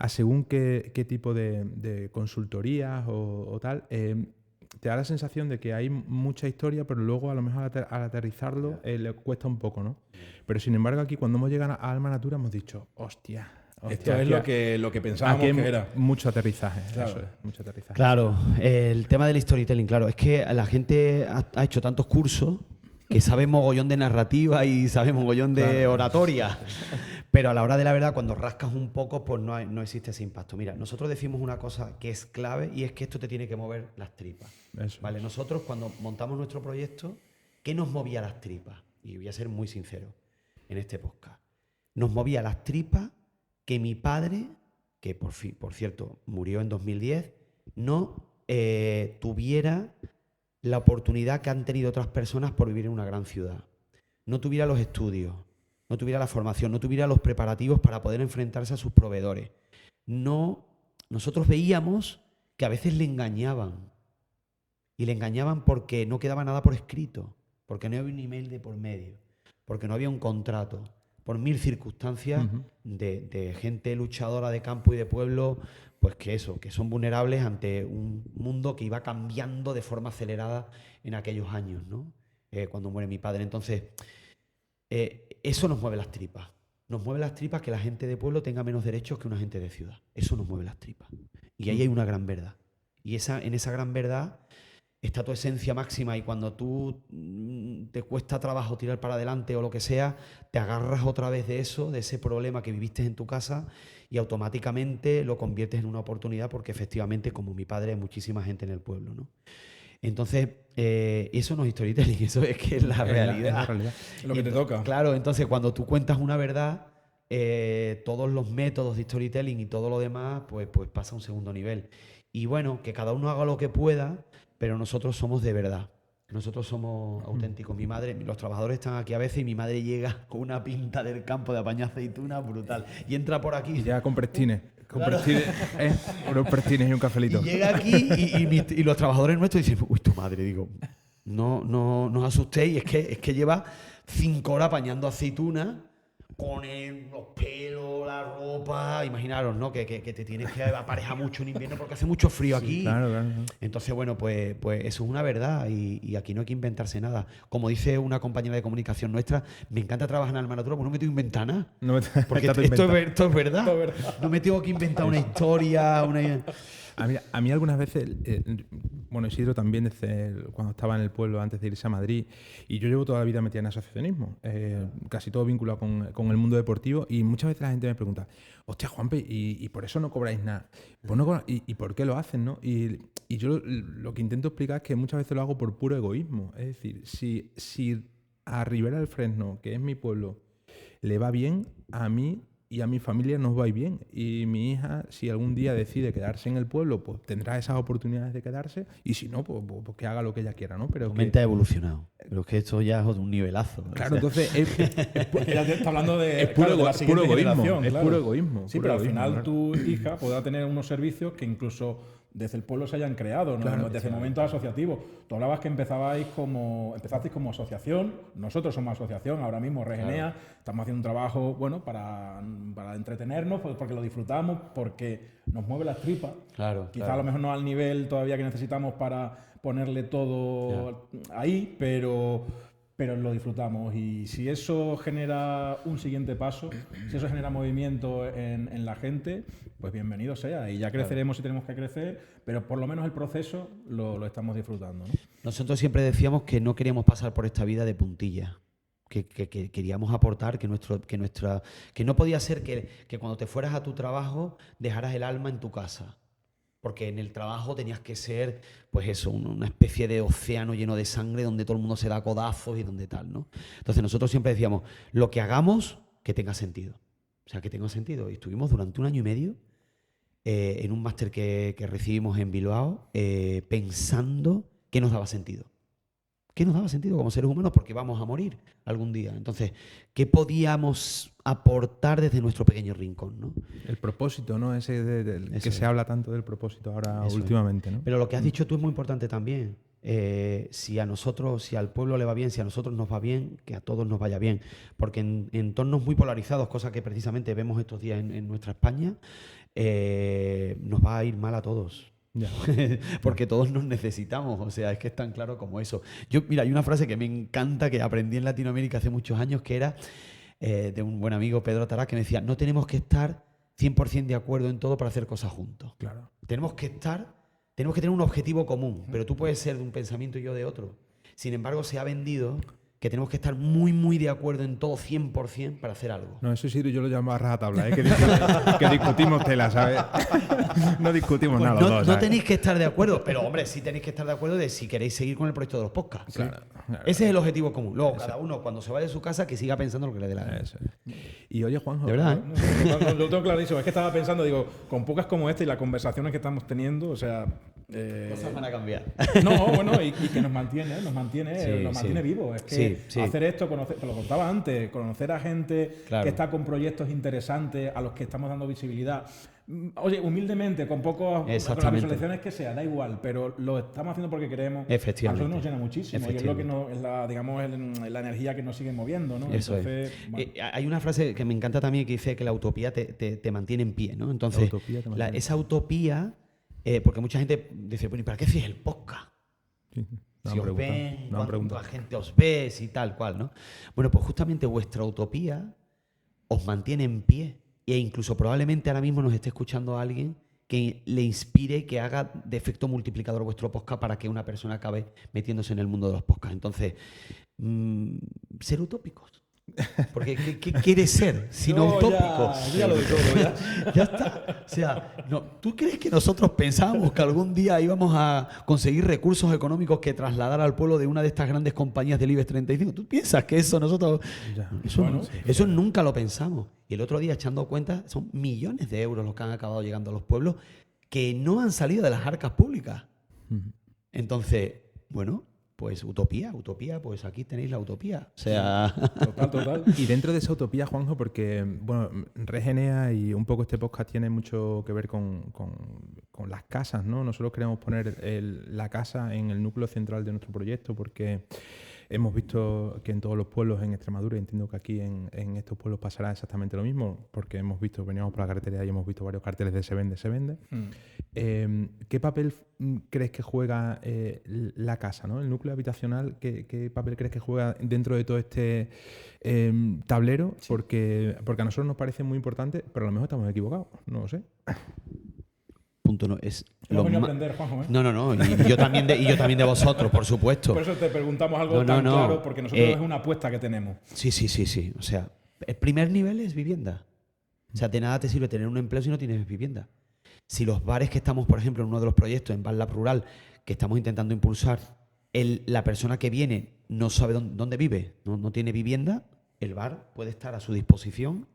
según qué tipo de consultorías o tal, te da la sensación de que hay mucha historia, pero luego a lo mejor al aterrizarlo le cuesta un poco, ¿no? Pero sin embargo aquí cuando hemos llegado a Alma Natura hemos dicho, hostia, esto es lo que pensábamos que era. Mucho aterrizaje, claro. Eso es, mucho aterrizaje. Claro, el tema del storytelling, claro, es que la gente ha hecho tantos cursos que sabe mogollón de narrativa y sabe mogollón de oratoria, pero a la hora de la verdad, cuando rascas un poco, pues no existe ese impacto. Mira, nosotros decimos una cosa que es clave y es que esto te tiene que mover las tripas. Eso. ¿Vale? Nosotros cuando montamos nuestro proyecto, ¿qué nos movía las tripas? Y voy a ser muy sincero en este podcast. Nos movía las tripas que mi padre, que por cierto murió en 2010, no tuviera la oportunidad que han tenido otras personas por vivir en una gran ciudad. No tuviera los estudios, no tuviera la formación, no tuviera los preparativos para poder enfrentarse a sus proveedores. Nosotros veíamos que a veces le engañaban. Y le engañaban porque no quedaba nada por escrito, porque no había un email de por medio, porque no había un contrato, por 1000 circunstancias de gente luchadora de campo y de pueblo, pues que son vulnerables ante un mundo que iba cambiando de forma acelerada en aquellos años, ¿no? Cuando muere mi padre. Entonces, eso nos mueve las tripas. Nos mueve las tripas que la gente de pueblo tenga menos derechos que una gente de ciudad. Eso nos mueve las tripas. Y ahí hay una gran verdad. Y en esa gran verdad está tu esencia máxima, y cuando tú te cuesta trabajo tirar para adelante o lo que sea, te agarras otra vez de eso, de ese problema que viviste en tu casa, y automáticamente lo conviertes en una oportunidad, porque efectivamente, como mi padre, hay muchísima gente en el pueblo, ¿no? Entonces, eso no es storytelling, eso es que es la realidad. Es lo que te toca. Claro, entonces cuando tú cuentas una verdad, todos los métodos de storytelling y todo lo demás, pues pasa a un segundo nivel. Y bueno, que cada uno haga lo que pueda, pero nosotros somos de verdad. Nosotros somos auténticos. Mi madre, los trabajadores están aquí a veces y mi madre llega con una pinta del campo de apañar aceitunas brutal. Y entra por aquí. Y ya con prestines. Unos prestines y un cafelito. Y llega aquí y los trabajadores nuestros dicen, uy, tu madre, digo, no os asustéis, es que lleva 5 horas apañando aceitunas con los pelos, la ropa, imaginaros, ¿no? Que te tienes que aparejar mucho en invierno porque hace mucho frío aquí. Claro. Entonces, bueno, pues eso es una verdad, y aquí no hay que inventarse nada. Como dice una compañera de comunicación nuestra, me encanta trabajar en Alma Natura, pues no me tengo que inventar nada. Porque esto es verdad. No me tengo que inventar una historia, A mí algunas veces, bueno, Isidro también desde cuando estaba en el pueblo antes de irse a Madrid, y yo llevo toda la vida metida en asociacionismo, casi todo vinculado con el mundo deportivo, y muchas veces la gente me pregunta, hostia, Juanpe, ¿y por eso no cobráis nada? Pues no ¿y por qué lo hacen, no? Y yo lo que intento explicar es que muchas veces lo hago por puro egoísmo. Es decir, si a Ribera del Fresno, que es mi pueblo, le va bien, a mí y a mi familia nos va bien. Y mi hija, si algún día decide quedarse en el pueblo, pues tendrá esas oportunidades de quedarse, y si no, pues que haga lo que ella quiera, ¿no? Pero mente ha evolucionado. Pero es que esto ya es un nivelazo. Claro, entonces ya te está hablando de puro egoísmo. Es puro egoísmo. Sí, pero al final tu hija podrá tener unos servicios que incluso desde el pueblo se hayan creado, ¿no? Claro, desde momentos asociativos. Tú hablabais que empezasteis como asociación, nosotros somos asociación, ahora mismo Regenea, estamos haciendo un trabajo, bueno, para para entretenernos, pues porque lo disfrutamos, porque nos mueve las tripas. Claro. Quizá a lo mejor no al nivel todavía que necesitamos para ponerle todo ahí, pero lo disfrutamos. Y si eso genera un siguiente paso, si eso genera movimiento en la gente, pues bienvenido sea. Y ya creceremos si tenemos que crecer, pero por lo menos el proceso lo estamos disfrutando, ¿no? Nosotros siempre decíamos que no queríamos pasar por esta vida de puntilla. Que queríamos aportar, que no podía ser que cuando te fueras a tu trabajo dejaras el alma en tu casa. Porque en el trabajo tenías que ser, pues eso, una especie de océano lleno de sangre donde todo el mundo se da codazos y donde tal, ¿no? Entonces nosotros siempre decíamos, lo que hagamos, que tenga sentido. O sea, que tenga sentido. Y estuvimos durante 1 año y medio en un máster que recibimos en Bilbao pensando que nos daba sentido. ¿Qué nos daba sentido como seres humanos? Porque vamos a morir algún día. Entonces, ¿qué podíamos aportar desde nuestro pequeño rincón, ¿no? El propósito, ¿no? Ese que se habla tanto del propósito ahora Eso últimamente, ¿no? Pero lo que has dicho tú es muy importante también. Si a nosotros, si al pueblo le va bien, si a nosotros nos va bien, que a todos nos vaya bien. Porque en entornos muy polarizados, cosa que precisamente vemos estos días en nuestra España, nos va a ir mal a todos. Ya. Porque todos nos necesitamos, o sea, es que es tan claro como eso. Mira, hay una frase que me encanta que aprendí en Latinoamérica hace muchos años, que era de un buen amigo, Pedro Tarás, que me decía, no tenemos que estar 100% de acuerdo en todo para hacer cosas juntos. Claro. Tenemos que tener un objetivo común, pero tú puedes ser de un pensamiento y yo de otro. Sin embargo, se ha vendido que tenemos que estar muy, muy de acuerdo en todo 100% para hacer algo. No, eso sí, yo lo llamo a rajatabla, que discutimos tela, ¿sabes? No discutimos Pues nada los dos, no ¿sabes? tenéis que estar de acuerdo, pero hombre, sí tenéis que estar de acuerdo de si queréis seguir con el proyecto de los podcasts. Claro. Ese es el objetivo común. Luego, cada uno, cuando se vaya de su casa, que siga pensando lo que le dé la gana. Eso es. Y oye, Juanjo, De verdad, ¿eh? Lo tengo clarísimo. Es que estaba pensando, digo, con pocas como esta y las conversaciones que estamos teniendo, o sea... Cosas van a cambiar. No, bueno, y que nos mantiene vivos. Es que Sí. hacer esto, te lo contaba antes, conocer a gente que está con proyectos interesantes, a los que estamos dando visibilidad. Oye, humildemente, con las visualizaciones que sea, da igual, pero lo estamos haciendo porque queremos. Efectivamente. A nosotros nos llena muchísimo y es lo que es la energía que nos sigue moviendo, ¿no? Eso entonces, es. bueno. Hay una frase que me encanta también que dice que la utopía te mantiene en pie, ¿no? Entonces, esa utopía, porque mucha gente dice, bueno, ¿y para qué hacéis el podcast? Sí. Si os ven, cuánta gente os ves y tal cual, ¿no? Bueno, pues justamente vuestra utopía os mantiene en pie e incluso probablemente ahora mismo nos esté escuchando a alguien que le inspire, que haga de efecto multiplicador vuestro podcast para que una persona acabe metiéndose en el mundo de los podcasts. Entonces, ser utópicos. Porque ¿qué quieres ser si no utópico? Ya lo de todo, Ya está. O sea, ¿tú crees que nosotros pensábamos que algún día íbamos a conseguir recursos económicos que trasladar al pueblo de una de estas grandes compañías del IBEX 35? ¿Tú piensas que eso nosotros... Eso nunca lo pensamos. Y el otro día, echando cuentas, son millones de euros los que han acabado llegando a los pueblos que no han salido de las arcas públicas. Entonces, bueno... Pues utopía, pues aquí tenéis la utopía. O sea... Total. Y dentro de esa utopía, Juanjo, porque, bueno, Regenea y un poco este podcast tiene mucho que ver con las casas, ¿no? Nosotros queremos poner la casa en el núcleo central de nuestro proyecto porque hemos visto que en todos los pueblos en Extremadura, y entiendo que aquí en estos pueblos pasará exactamente lo mismo, porque veníamos por la carretera y hemos visto varios carteles de se vende. ¿Qué papel crees que juega la casa, ¿no? El núcleo habitacional, ¿qué papel crees que juega dentro de todo este tablero? Sí. Porque a nosotros nos parece muy importante, pero a lo mejor estamos equivocados, no lo sé. Punto no es lo a aprender, Juanjo, ¿eh? No, y yo también de vosotros, por supuesto. Por eso te preguntamos algo tan claro, porque nosotros es una apuesta que tenemos. Sí. O sea, el primer nivel es vivienda. O sea, de nada te sirve tener un empleo si no tienes vivienda. Si los bares que estamos, por ejemplo, en uno de los proyectos en Bar La Rural, que estamos intentando impulsar, la persona que viene no sabe dónde vive, no tiene vivienda, el bar puede estar a su disposición,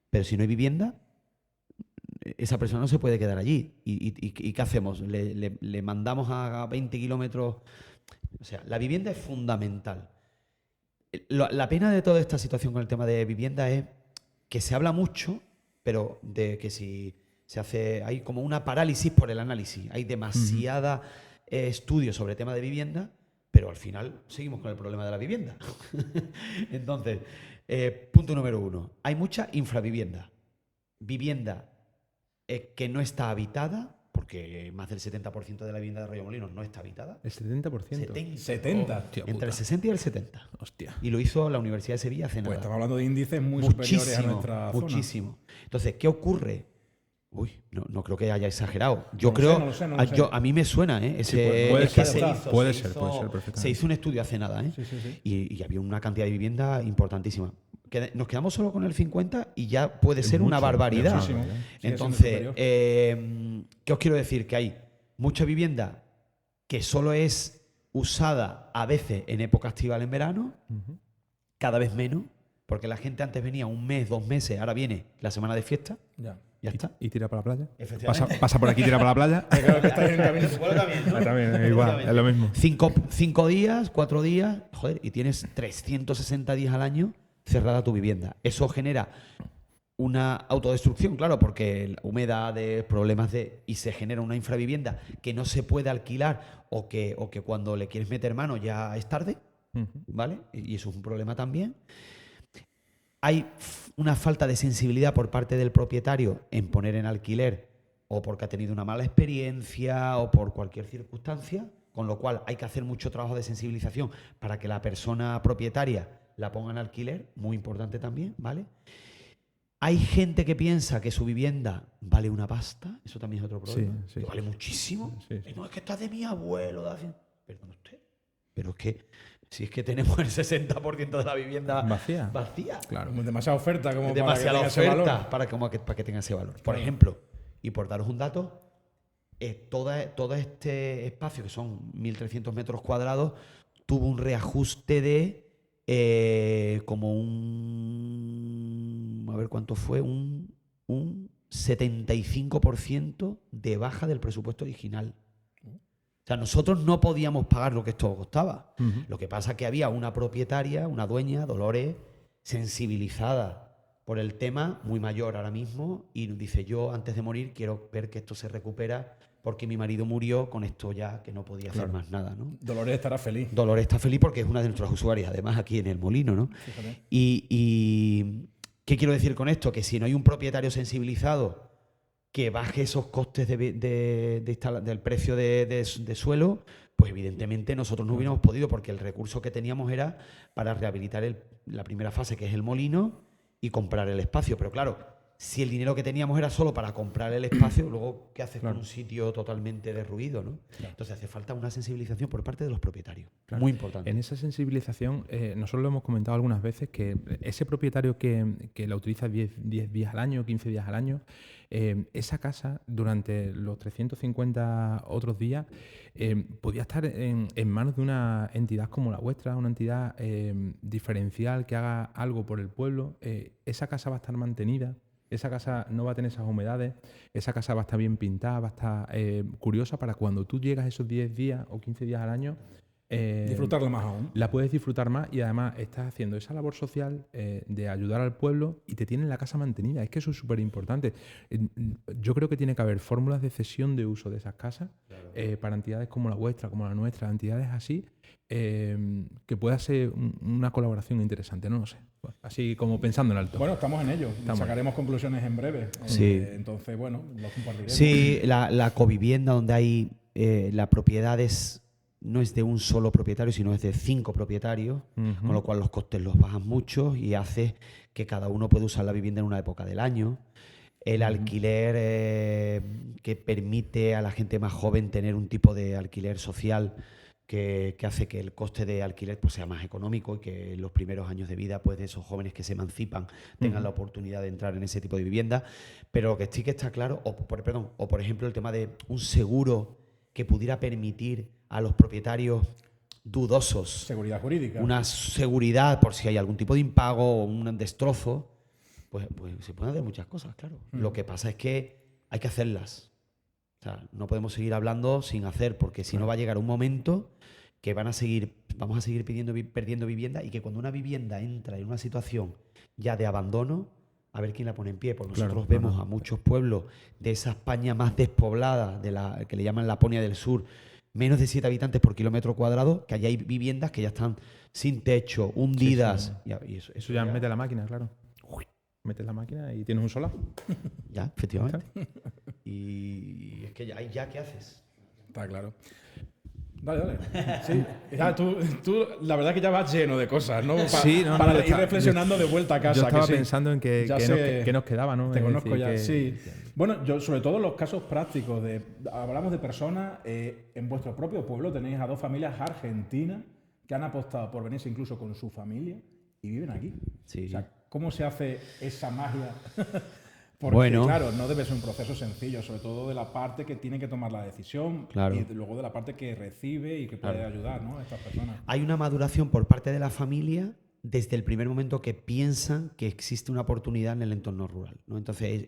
pero si no hay vivienda, esa persona no se puede quedar allí. ¿Y qué hacemos? ¿Le mandamos a 20 kilómetros? O sea, la vivienda es fundamental. La pena de toda esta situación con el tema de vivienda es que se habla mucho, pero de que si hay como una parálisis por el análisis. Hay demasiada estudio sobre el tema de vivienda, pero al final seguimos con el problema de la vivienda. Entonces, punto número 1. Hay mucha infravivienda. vivienda que no está habitada, porque más del 70% de la vivienda de Arroyomolinos no está habitada. ¿El 70%? 70. Hostia Entre puta. el 60 y el 70. Hostia. Y lo hizo la Universidad de Sevilla hace Pues nada. estamos hablando de índices muy superiores a nuestra zona. Muchísimo. Entonces, ¿qué ocurre? Uy, no creo que haya exagerado. Yo No lo creo. sé, no lo sé, no lo sé. A mí me suena, ¿eh? puede es que ser, puede ser perfectamente. se hizo un estudio hace nada, ¿eh? Sí. Y había una cantidad de vivienda importantísima. Nos quedamos solo con el 50 y ya puede ser una mucho, barbaridad. muchísimo. Sigue siendo Entonces, superior. ¿qué os quiero decir? Que hay mucha vivienda que solo es usada a veces en época estival en verano, cada vez menos, porque la gente antes venía un mes, 2 meses, ahora viene la semana de fiesta, Ya. ya está. ¿Y tira para la playa? Efectivamente. Pasa por aquí y tira para la playa. Creo que estáis en camino. Ah, también, es igual, es lo mismo. 5 días, 4 días, joder, y tienes 360 días al año cerrada tu vivienda. Eso genera una autodestrucción, claro, porque humedades, problemas y se genera una infravivienda que no se puede alquilar o que cuando le quieres meter mano ya es tarde, ¿vale? Y eso es un problema también. Hay una falta de sensibilidad por parte del propietario en poner en alquiler o porque ha tenido una mala experiencia o por cualquier circunstancia, con lo cual hay que hacer mucho trabajo de sensibilización para que la persona propietaria la ponga en alquiler, muy importante también, ¿vale? Hay gente que piensa que su vivienda vale una pasta, eso también es otro problema, Sí. que vale muchísimo. Sí. No, es que está de mi abuelo. Perdón usted, pero es que si es que tenemos el 60% de la vivienda ¿Vvía? vacía. Claro. Demasiada oferta como Demasiada para que tenga ese oferta valor. para que tenga ese valor. Por Claro. ejemplo, y por daros un dato, todo este espacio, que son 1.300 metros cuadrados, tuvo un reajuste de como a ver cuánto fue, un 75% de baja del presupuesto original. O sea, nosotros no podíamos pagar lo que esto costaba. Lo que pasa es que había una propietaria, una dueña, Dolores, sensibilizada por el tema, muy mayor ahora mismo, y dice: yo antes de morir quiero ver que esto se recupera porque mi marido murió con esto ya, que no podía hacer más nada, ¿no? Dolores estará feliz. Dolores está feliz porque es una de nuestras usuarias, además aquí en el Molino, ¿no? Fíjate. Y ¿qué quiero decir con esto? Que si no hay un propietario sensibilizado que baje esos costes del precio de suelo, pues evidentemente nosotros no hubiéramos podido, porque el recurso que teníamos era para rehabilitar la primera fase, que es el molino, y comprar el espacio. Pero claro, si el dinero que teníamos era solo para comprar el espacio, luego, ¿qué haces con un sitio totalmente derruido, ¿no? Entonces hace falta una sensibilización por parte de los propietarios. Claro. Muy importante. En esa sensibilización, nosotros lo hemos comentado algunas veces, que ese propietario que la utiliza 10 días al año, 15 días al año, esa casa durante los 350 otros días podía estar en manos de una entidad como la vuestra, una entidad diferencial que haga algo por el pueblo. Esa casa va a estar mantenida. Esa casa no va a tener esas humedades, esa casa va a estar bien pintada, va a estar curiosa para cuando tú llegas esos 10 días o 15 días al año. Disfrutarla más aún. La puedes disfrutar más y además estás haciendo esa labor social de ayudar al pueblo y te tienen la casa mantenida. Es que eso es súper importante. Yo creo que tiene que haber fórmulas de cesión de uso de esas casas para entidades como la vuestra, como la nuestra, entidades así, que pueda ser una colaboración interesante, no lo sé. Así como pensando en alto. Bueno, estamos en ello. Sacaremos conclusiones en breve. Sí. Entonces, bueno, lo compartiremos. Sí, la covivienda donde hay la propiedad no es de un solo propietario, sino es de 5 propietarios, con lo cual los costes los bajan mucho y hace que cada uno pueda usar la vivienda en una época del año. El alquiler que permite a la gente más joven tener un tipo de alquiler social que hace que el coste de alquiler pues, sea más económico y que en los primeros años de vida pues, de esos jóvenes que se emancipan tengan la oportunidad de entrar en ese tipo de vivienda. Pero lo que sí que está claro, o por ejemplo el tema de un seguro que pudiera permitir a los propietarios dudosos Seguridad jurídica. una seguridad por si hay algún tipo de impago o un destrozo, pues se pueden hacer muchas cosas, claro. Lo que pasa es que hay que hacerlas. O sea, no podemos seguir hablando sin hacer, porque si no va a llegar un momento que vamos a seguir perdiendo vivienda, y que cuando una vivienda entra en una situación ya de abandono, a ver quién la pone en pie. Porque nosotros vemos a muchos pueblos de esa España más despoblada, de la que le llaman Laponia del Sur, menos de 7 habitantes por kilómetro cuadrado, que allá hay viviendas que ya están sin techo, hundidas. Sí. Y eso Eso ya mete la máquina, claro. metes la máquina y tienes un solar. Ya, efectivamente. Y es que ya ¿qué haces? Está claro. Dale. Sí. Ya, tú, la verdad que ya vas lleno de cosas, ¿no? Para ir reflexionando de vuelta a casa. Yo estaba que sí. pensando en que nos quedaba, ¿no? Te conozco ya, que, sí. Bueno, yo sobre todo los casos prácticos. Hablamos de personas, en vuestro propio pueblo tenéis a 2 familias argentinas que han apostado por venirse incluso con su familia y viven aquí. Sí. O sea, ¿cómo se hace esa magia? Porque, bueno, claro, no debe ser un proceso sencillo, sobre todo de la parte que tiene que tomar la decisión claro. y luego de la parte que recibe y que puede ayudar, ¿no? A estas personas. Hay una maduración por parte de la familia desde el primer momento que piensan que existe una oportunidad en el entorno rural, ¿no? Entonces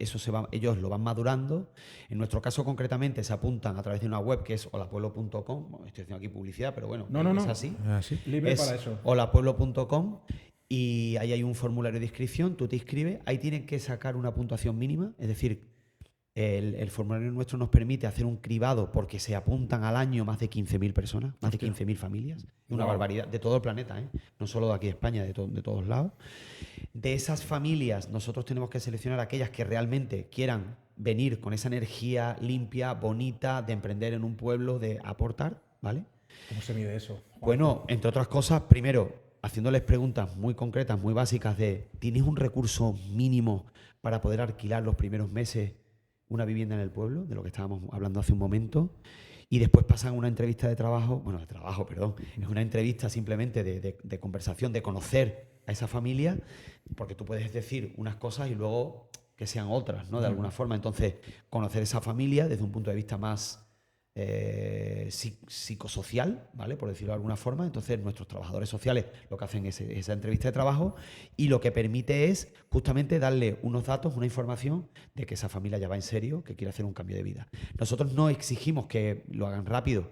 ellos lo van madurando. En nuestro caso concretamente se apuntan a través de una web que es holapueblo.com. Bueno, estoy haciendo aquí publicidad, pero bueno, es así. Libre es para eso. holapueblo.com. Y ahí hay un formulario de inscripción, tú te inscribes, ahí tienen que sacar una puntuación mínima, es decir, el formulario nuestro nos permite hacer un cribado porque se apuntan al año más de 15.000 personas, más de 15.000 familias, una barbaridad, de todo el planeta, no solo de aquí de España, de todos lados. De esas familias nosotros tenemos que seleccionar aquellas que realmente quieran venir con esa energía limpia, bonita, de emprender en un pueblo, de aportar, ¿vale? ¿Cómo se mide eso? Bueno, entre otras cosas, primero, haciéndoles preguntas muy concretas, muy básicas de ¿tienes un recurso mínimo para poder alquilar los primeros meses una vivienda en el pueblo? De lo que estábamos hablando hace un momento. Y después pasan una entrevista de trabajo, es una entrevista simplemente de conversación, de conocer a esa familia, porque tú puedes decir unas cosas y luego que sean otras, ¿no? De alguna forma. Entonces, conocer esa familia desde un punto de vista más psicosocial, ¿vale? Por decirlo de alguna forma. Entonces nuestros trabajadores sociales lo que hacen es esa entrevista de trabajo y lo que permite es justamente darle unos datos, una información de que esa familia ya va en serio, que quiere hacer un cambio de vida. Nosotros no exigimos que lo hagan rápido,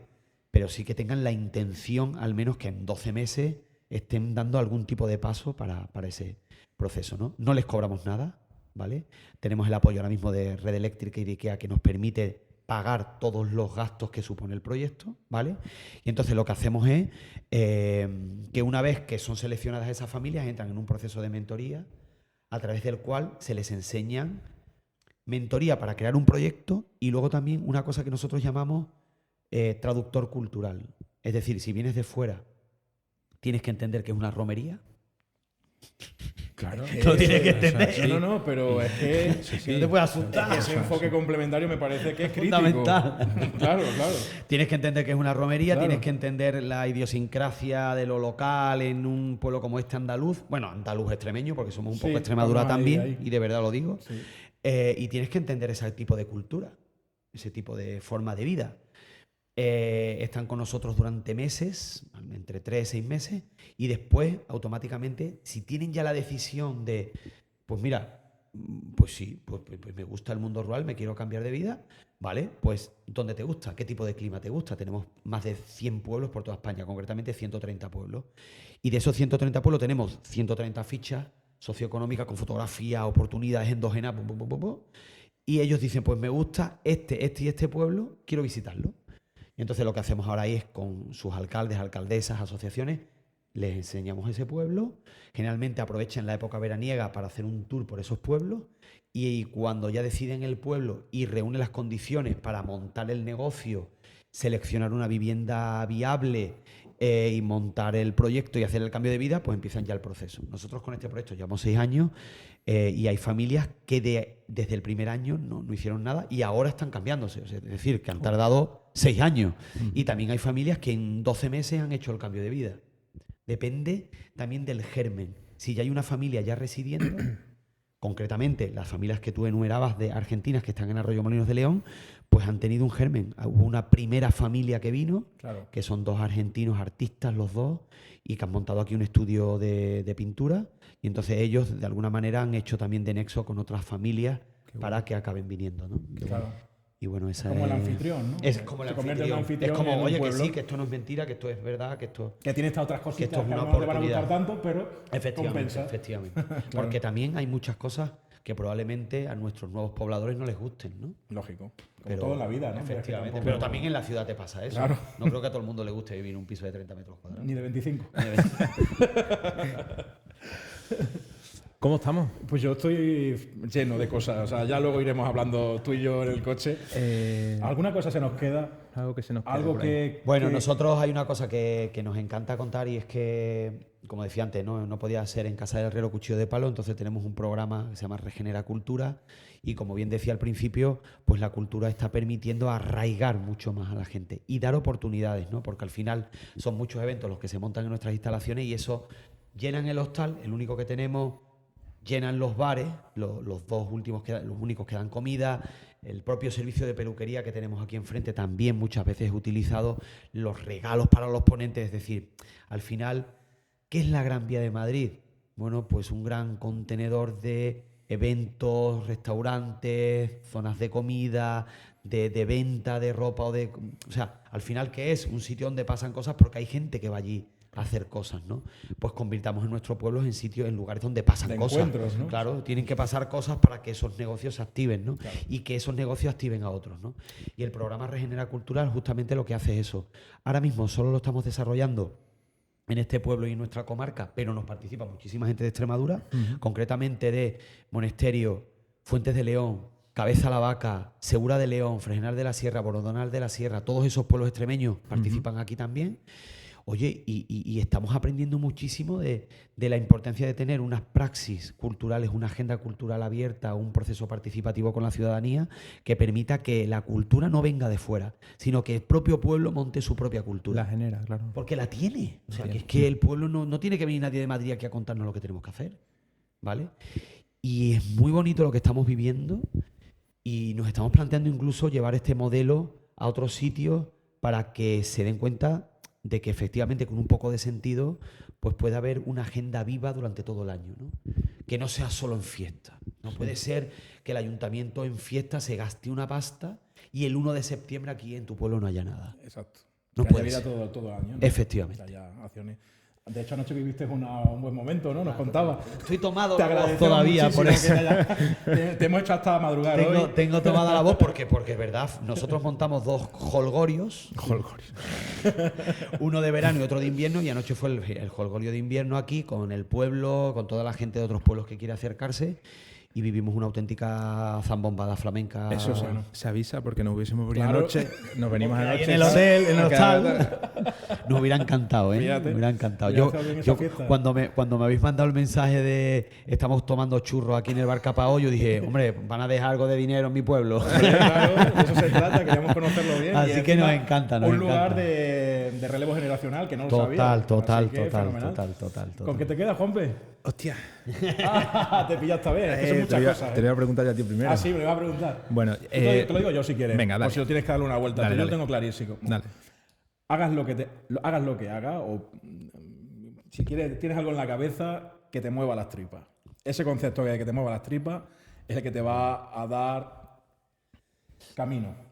pero sí que tengan la intención, al menos que en 12 meses estén dando algún tipo de paso para ese proceso, ¿no? No les cobramos nada, ¿vale? Tenemos el apoyo ahora mismo de Red Eléctrica y de IKEA que nos permite pagar todos los gastos que supone el proyecto, ¿vale? Y entonces lo que hacemos es que una vez que son seleccionadas esas familias, entran en un proceso de mentoría a través del cual se les enseñan mentoría para crear un proyecto y luego también una cosa que nosotros llamamos traductor cultural. Es decir, si vienes de fuera, tienes que entender que es una romería. Claro. Lo tienes que entender. No, pero es que no te puedes asustar. Ese enfoque complementario me parece que es crítico. Fundamental. Claro. Tienes que entender que es una romería, Claro. tienes que entender la idiosincrasia de lo local en un pueblo como este andaluz. Bueno, andaluz extremeño, porque somos un poco Extremadura también, ahí. y de verdad lo digo. Sí. Y tienes que entender ese tipo de cultura, ese tipo de forma de vida. Están con nosotros durante meses, entre 3 y 6 meses, y después, automáticamente, si tienen ya la decisión de, pues mira, pues sí, pues me gusta el mundo rural, me quiero cambiar de vida, ¿vale? Pues, ¿dónde te gusta? ¿Qué tipo de clima te gusta? Tenemos más de 100 pueblos por toda España, concretamente 130 pueblos. Y de esos 130 pueblos tenemos 130 fichas socioeconómicas con fotografía, oportunidades endógenas, y ellos dicen, pues me gusta este pueblo, quiero visitarlo. Y entonces lo que hacemos ahora es con sus alcaldes, alcaldesas, asociaciones, les enseñamos ese pueblo. Generalmente aprovechan la época veraniega para hacer un tour por esos pueblos y cuando ya deciden el pueblo y reúnen las condiciones para montar el negocio, seleccionar una vivienda viable y montar el proyecto y hacer el cambio de vida, pues empiezan ya el proceso. Nosotros con este proyecto llevamos 6 años y hay familias que desde el primer año no hicieron nada y ahora están cambiándose. O sea, es decir, que han tardado 6 años. Y también hay familias que en 12 meses han hecho el cambio de vida. Depende también del germen. Si ya hay una familia ya residiendo, concretamente las familias que tú enumerabas de argentinas que están en Arroyomolinos de León, pues han tenido un germen. Hubo una primera familia que vino, Claro. que son 2 argentinos artistas los dos, y que han montado aquí un estudio de pintura, y entonces ellos de alguna manera han hecho también de nexo con otras familias para que acaben viniendo, ¿no? Claro. Y bueno, esa Como el anfitrión, ¿no? Es como el Se convierte en anfitrión. Es como, en un oye, que pueblo. sí, que esto no es mentira, que esto es verdad, que esto... Que tiene estas otras que cositas esto es que una no te van a gustar oportunidad. tanto, pero compensa. Efectivamente. Porque también hay muchas cosas que probablemente a nuestros nuevos pobladores no les gusten, ¿no? Lógico. Como todo en la vida, ¿no? Efectivamente. Tampoco- Pero también en la ciudad te pasa eso. Claro. No creo que a todo el mundo le guste vivir en un piso de 30 metros cuadrados. Ni de 25. ¿Cómo estamos? Pues yo estoy lleno de cosas, o sea, ya luego iremos hablando tú y yo en el coche. ¿Alguna cosa se nos queda? Algo que se nos queda Algo por ahí. Bueno, nosotros hay una cosa que nos encanta contar y es que, como decía antes, no podía ser en Casa del Herrero Cuchillo de Palo, entonces tenemos un programa que se llama Regenera Cultura y, como bien decía al principio, pues la cultura está permitiendo arraigar mucho más a la gente y dar oportunidades, ¿no? Porque al final son muchos eventos los que se montan en nuestras instalaciones y eso llenan el hostal, el único que tenemos, llenan los bares, los únicos que dan comida, el propio servicio de peluquería que tenemos aquí enfrente también muchas veces es utilizado, los regalos para los ponentes, es decir, al final, ¿qué es la Gran Vía de Madrid? Bueno, pues un gran contenedor de eventos, restaurantes, zonas de comida, de venta de ropa o sea, al final, ¿qué es? Un sitio donde pasan cosas porque hay gente que va allí a hacer cosas, ¿no? Pues convirtamos en nuestros pueblos en sitios, en lugares donde pasan cosas. ¿No? Claro, tienen que pasar cosas para que esos negocios se activen, ¿no? Claro. Y que esos negocios activen a otros, ¿no? Y el programa Regenera Cultural justamente lo que hace es eso. Ahora mismo solo lo estamos desarrollando en este pueblo y en nuestra comarca, pero nos participa muchísima gente de Extremadura, concretamente de Monesterio, Fuentes de León, Cabeza la Vaca, Segura de León, Fregenal de la Sierra, Borodonal de la Sierra, todos esos pueblos extremeños participan aquí también. Oye, y estamos aprendiendo muchísimo de la importancia de tener unas praxis culturales, una agenda cultural abierta, un proceso participativo con la ciudadanía que permita que la cultura no venga de fuera, sino que el propio pueblo monte su propia cultura. La genera, claro. Porque la tiene. O sea, que es que el pueblo no tiene que venir nadie de Madrid aquí a contarnos lo que tenemos que hacer, ¿vale? Y es muy bonito lo que estamos viviendo y nos estamos planteando incluso llevar este modelo a otros sitios para que se den cuenta de que efectivamente con un poco de sentido pues puede haber una agenda viva durante todo el año, ¿no? Que no sea solo en fiesta. No puede ser que el ayuntamiento en fiesta se gaste una pasta y el 1 de septiembre aquí en tu pueblo no haya nada. Exacto. No puede ser. Todo el año, ¿no? Efectivamente. Que haya acciones. De hecho, anoche viviste un buen momento, ¿no? Nos contaba. Estoy tomado te agradecemos todavía por eso. Te hemos hecho hasta madrugar hoy. Tengo tomada la voz porque es verdad. Nosotros montamos 2 holgorios. Uno de verano y otro de invierno. Y anoche fue el holgorio de invierno aquí con el pueblo, con toda la gente de otros pueblos que quiere acercarse. Y vivimos una auténtica zambombada flamenca. Eso se avisa porque nos hubiésemos venido anoche. Nos venimos anoche. En el hotel, en el hostal. Nos hubiera encantado, ¿eh? Fíjate. Me hubiera encantado. Yo cuando me habéis mandado el mensaje de estamos tomando churros aquí en el Bar Capao, yo dije, hombre, van a dejar algo de dinero en mi pueblo. Claro, de eso se trata, queríamos conocerlo bien. Así que nos encanta. Un lugar de relevo generacional que no lo sabía. Total. ¿Con qué te queda, Juanpe? Hostia. Te pillaste bien. Es que son muchas cosas. Te voy a preguntar ya a ti primero. Ah, sí, me lo iba a preguntar. Bueno, te lo digo yo si quieres. Venga, dale. O si lo tienes que darle una vuelta. Dale, yo lo tengo clarísimo. Dale. Hagas lo que hagas o si tienes algo en la cabeza que te mueva las tripas. Ese concepto de que te mueva las tripas es el que te va a dar camino.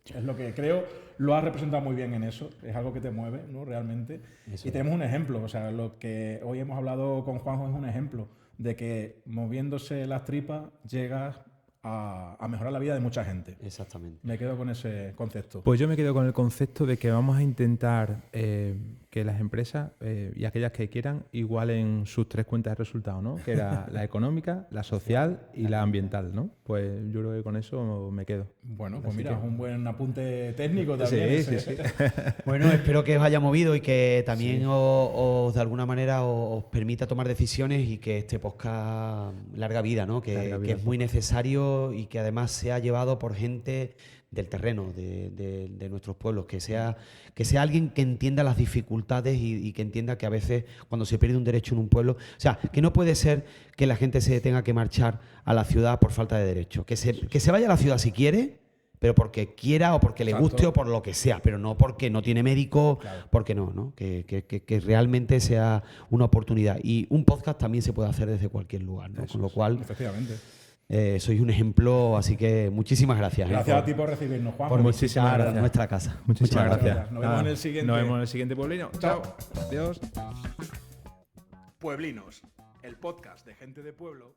Es lo que creo, lo has representado muy bien en eso. Es algo que te mueve, ¿no? Realmente. Eso. Y tenemos un ejemplo. O sea, lo que hoy hemos hablado con Juanjo es un ejemplo de que moviéndose las tripas llegas a mejorar la vida de mucha gente. Exactamente. Me quedo con ese concepto. Pues yo me quedo con el concepto de que vamos a intentar que las empresas y aquellas que quieran igualen sus 3 cuentas de resultados, ¿no? Que era la económica, la social y la ambiental, ¿no? Pues yo creo que con eso me quedo. Bueno, pues mira, es un buen apunte técnico también. Sí. Bueno, espero que os haya movido y que también os de alguna manera os permita tomar decisiones y que este podcast larga vida, ¿no? Que es muy necesario y que además sea llevado por gente del terreno, de nuestros pueblos, que sea alguien que entienda las dificultades y que entienda que a veces cuando se pierde un derecho en un pueblo, o sea, que no puede ser que la gente se tenga que marchar a la ciudad por falta de derecho, que se vaya a la ciudad si quiere, pero porque quiera o porque le guste o por lo que sea, pero no porque no tiene médico, claro. Porque no, que realmente sea una oportunidad. Y un podcast también se puede hacer desde cualquier lugar, ¿no? Con lo cual, efectivamente. Sois un ejemplo, así que muchísimas gracias. Gracias a ti por recibirnos, Juan. Por visitar nuestra casa. Muchísimas gracias. Nos vemos en el siguiente. Nos vemos en el siguiente Pueblino. Chao. Adiós. Pueblinos, el podcast de gente de pueblo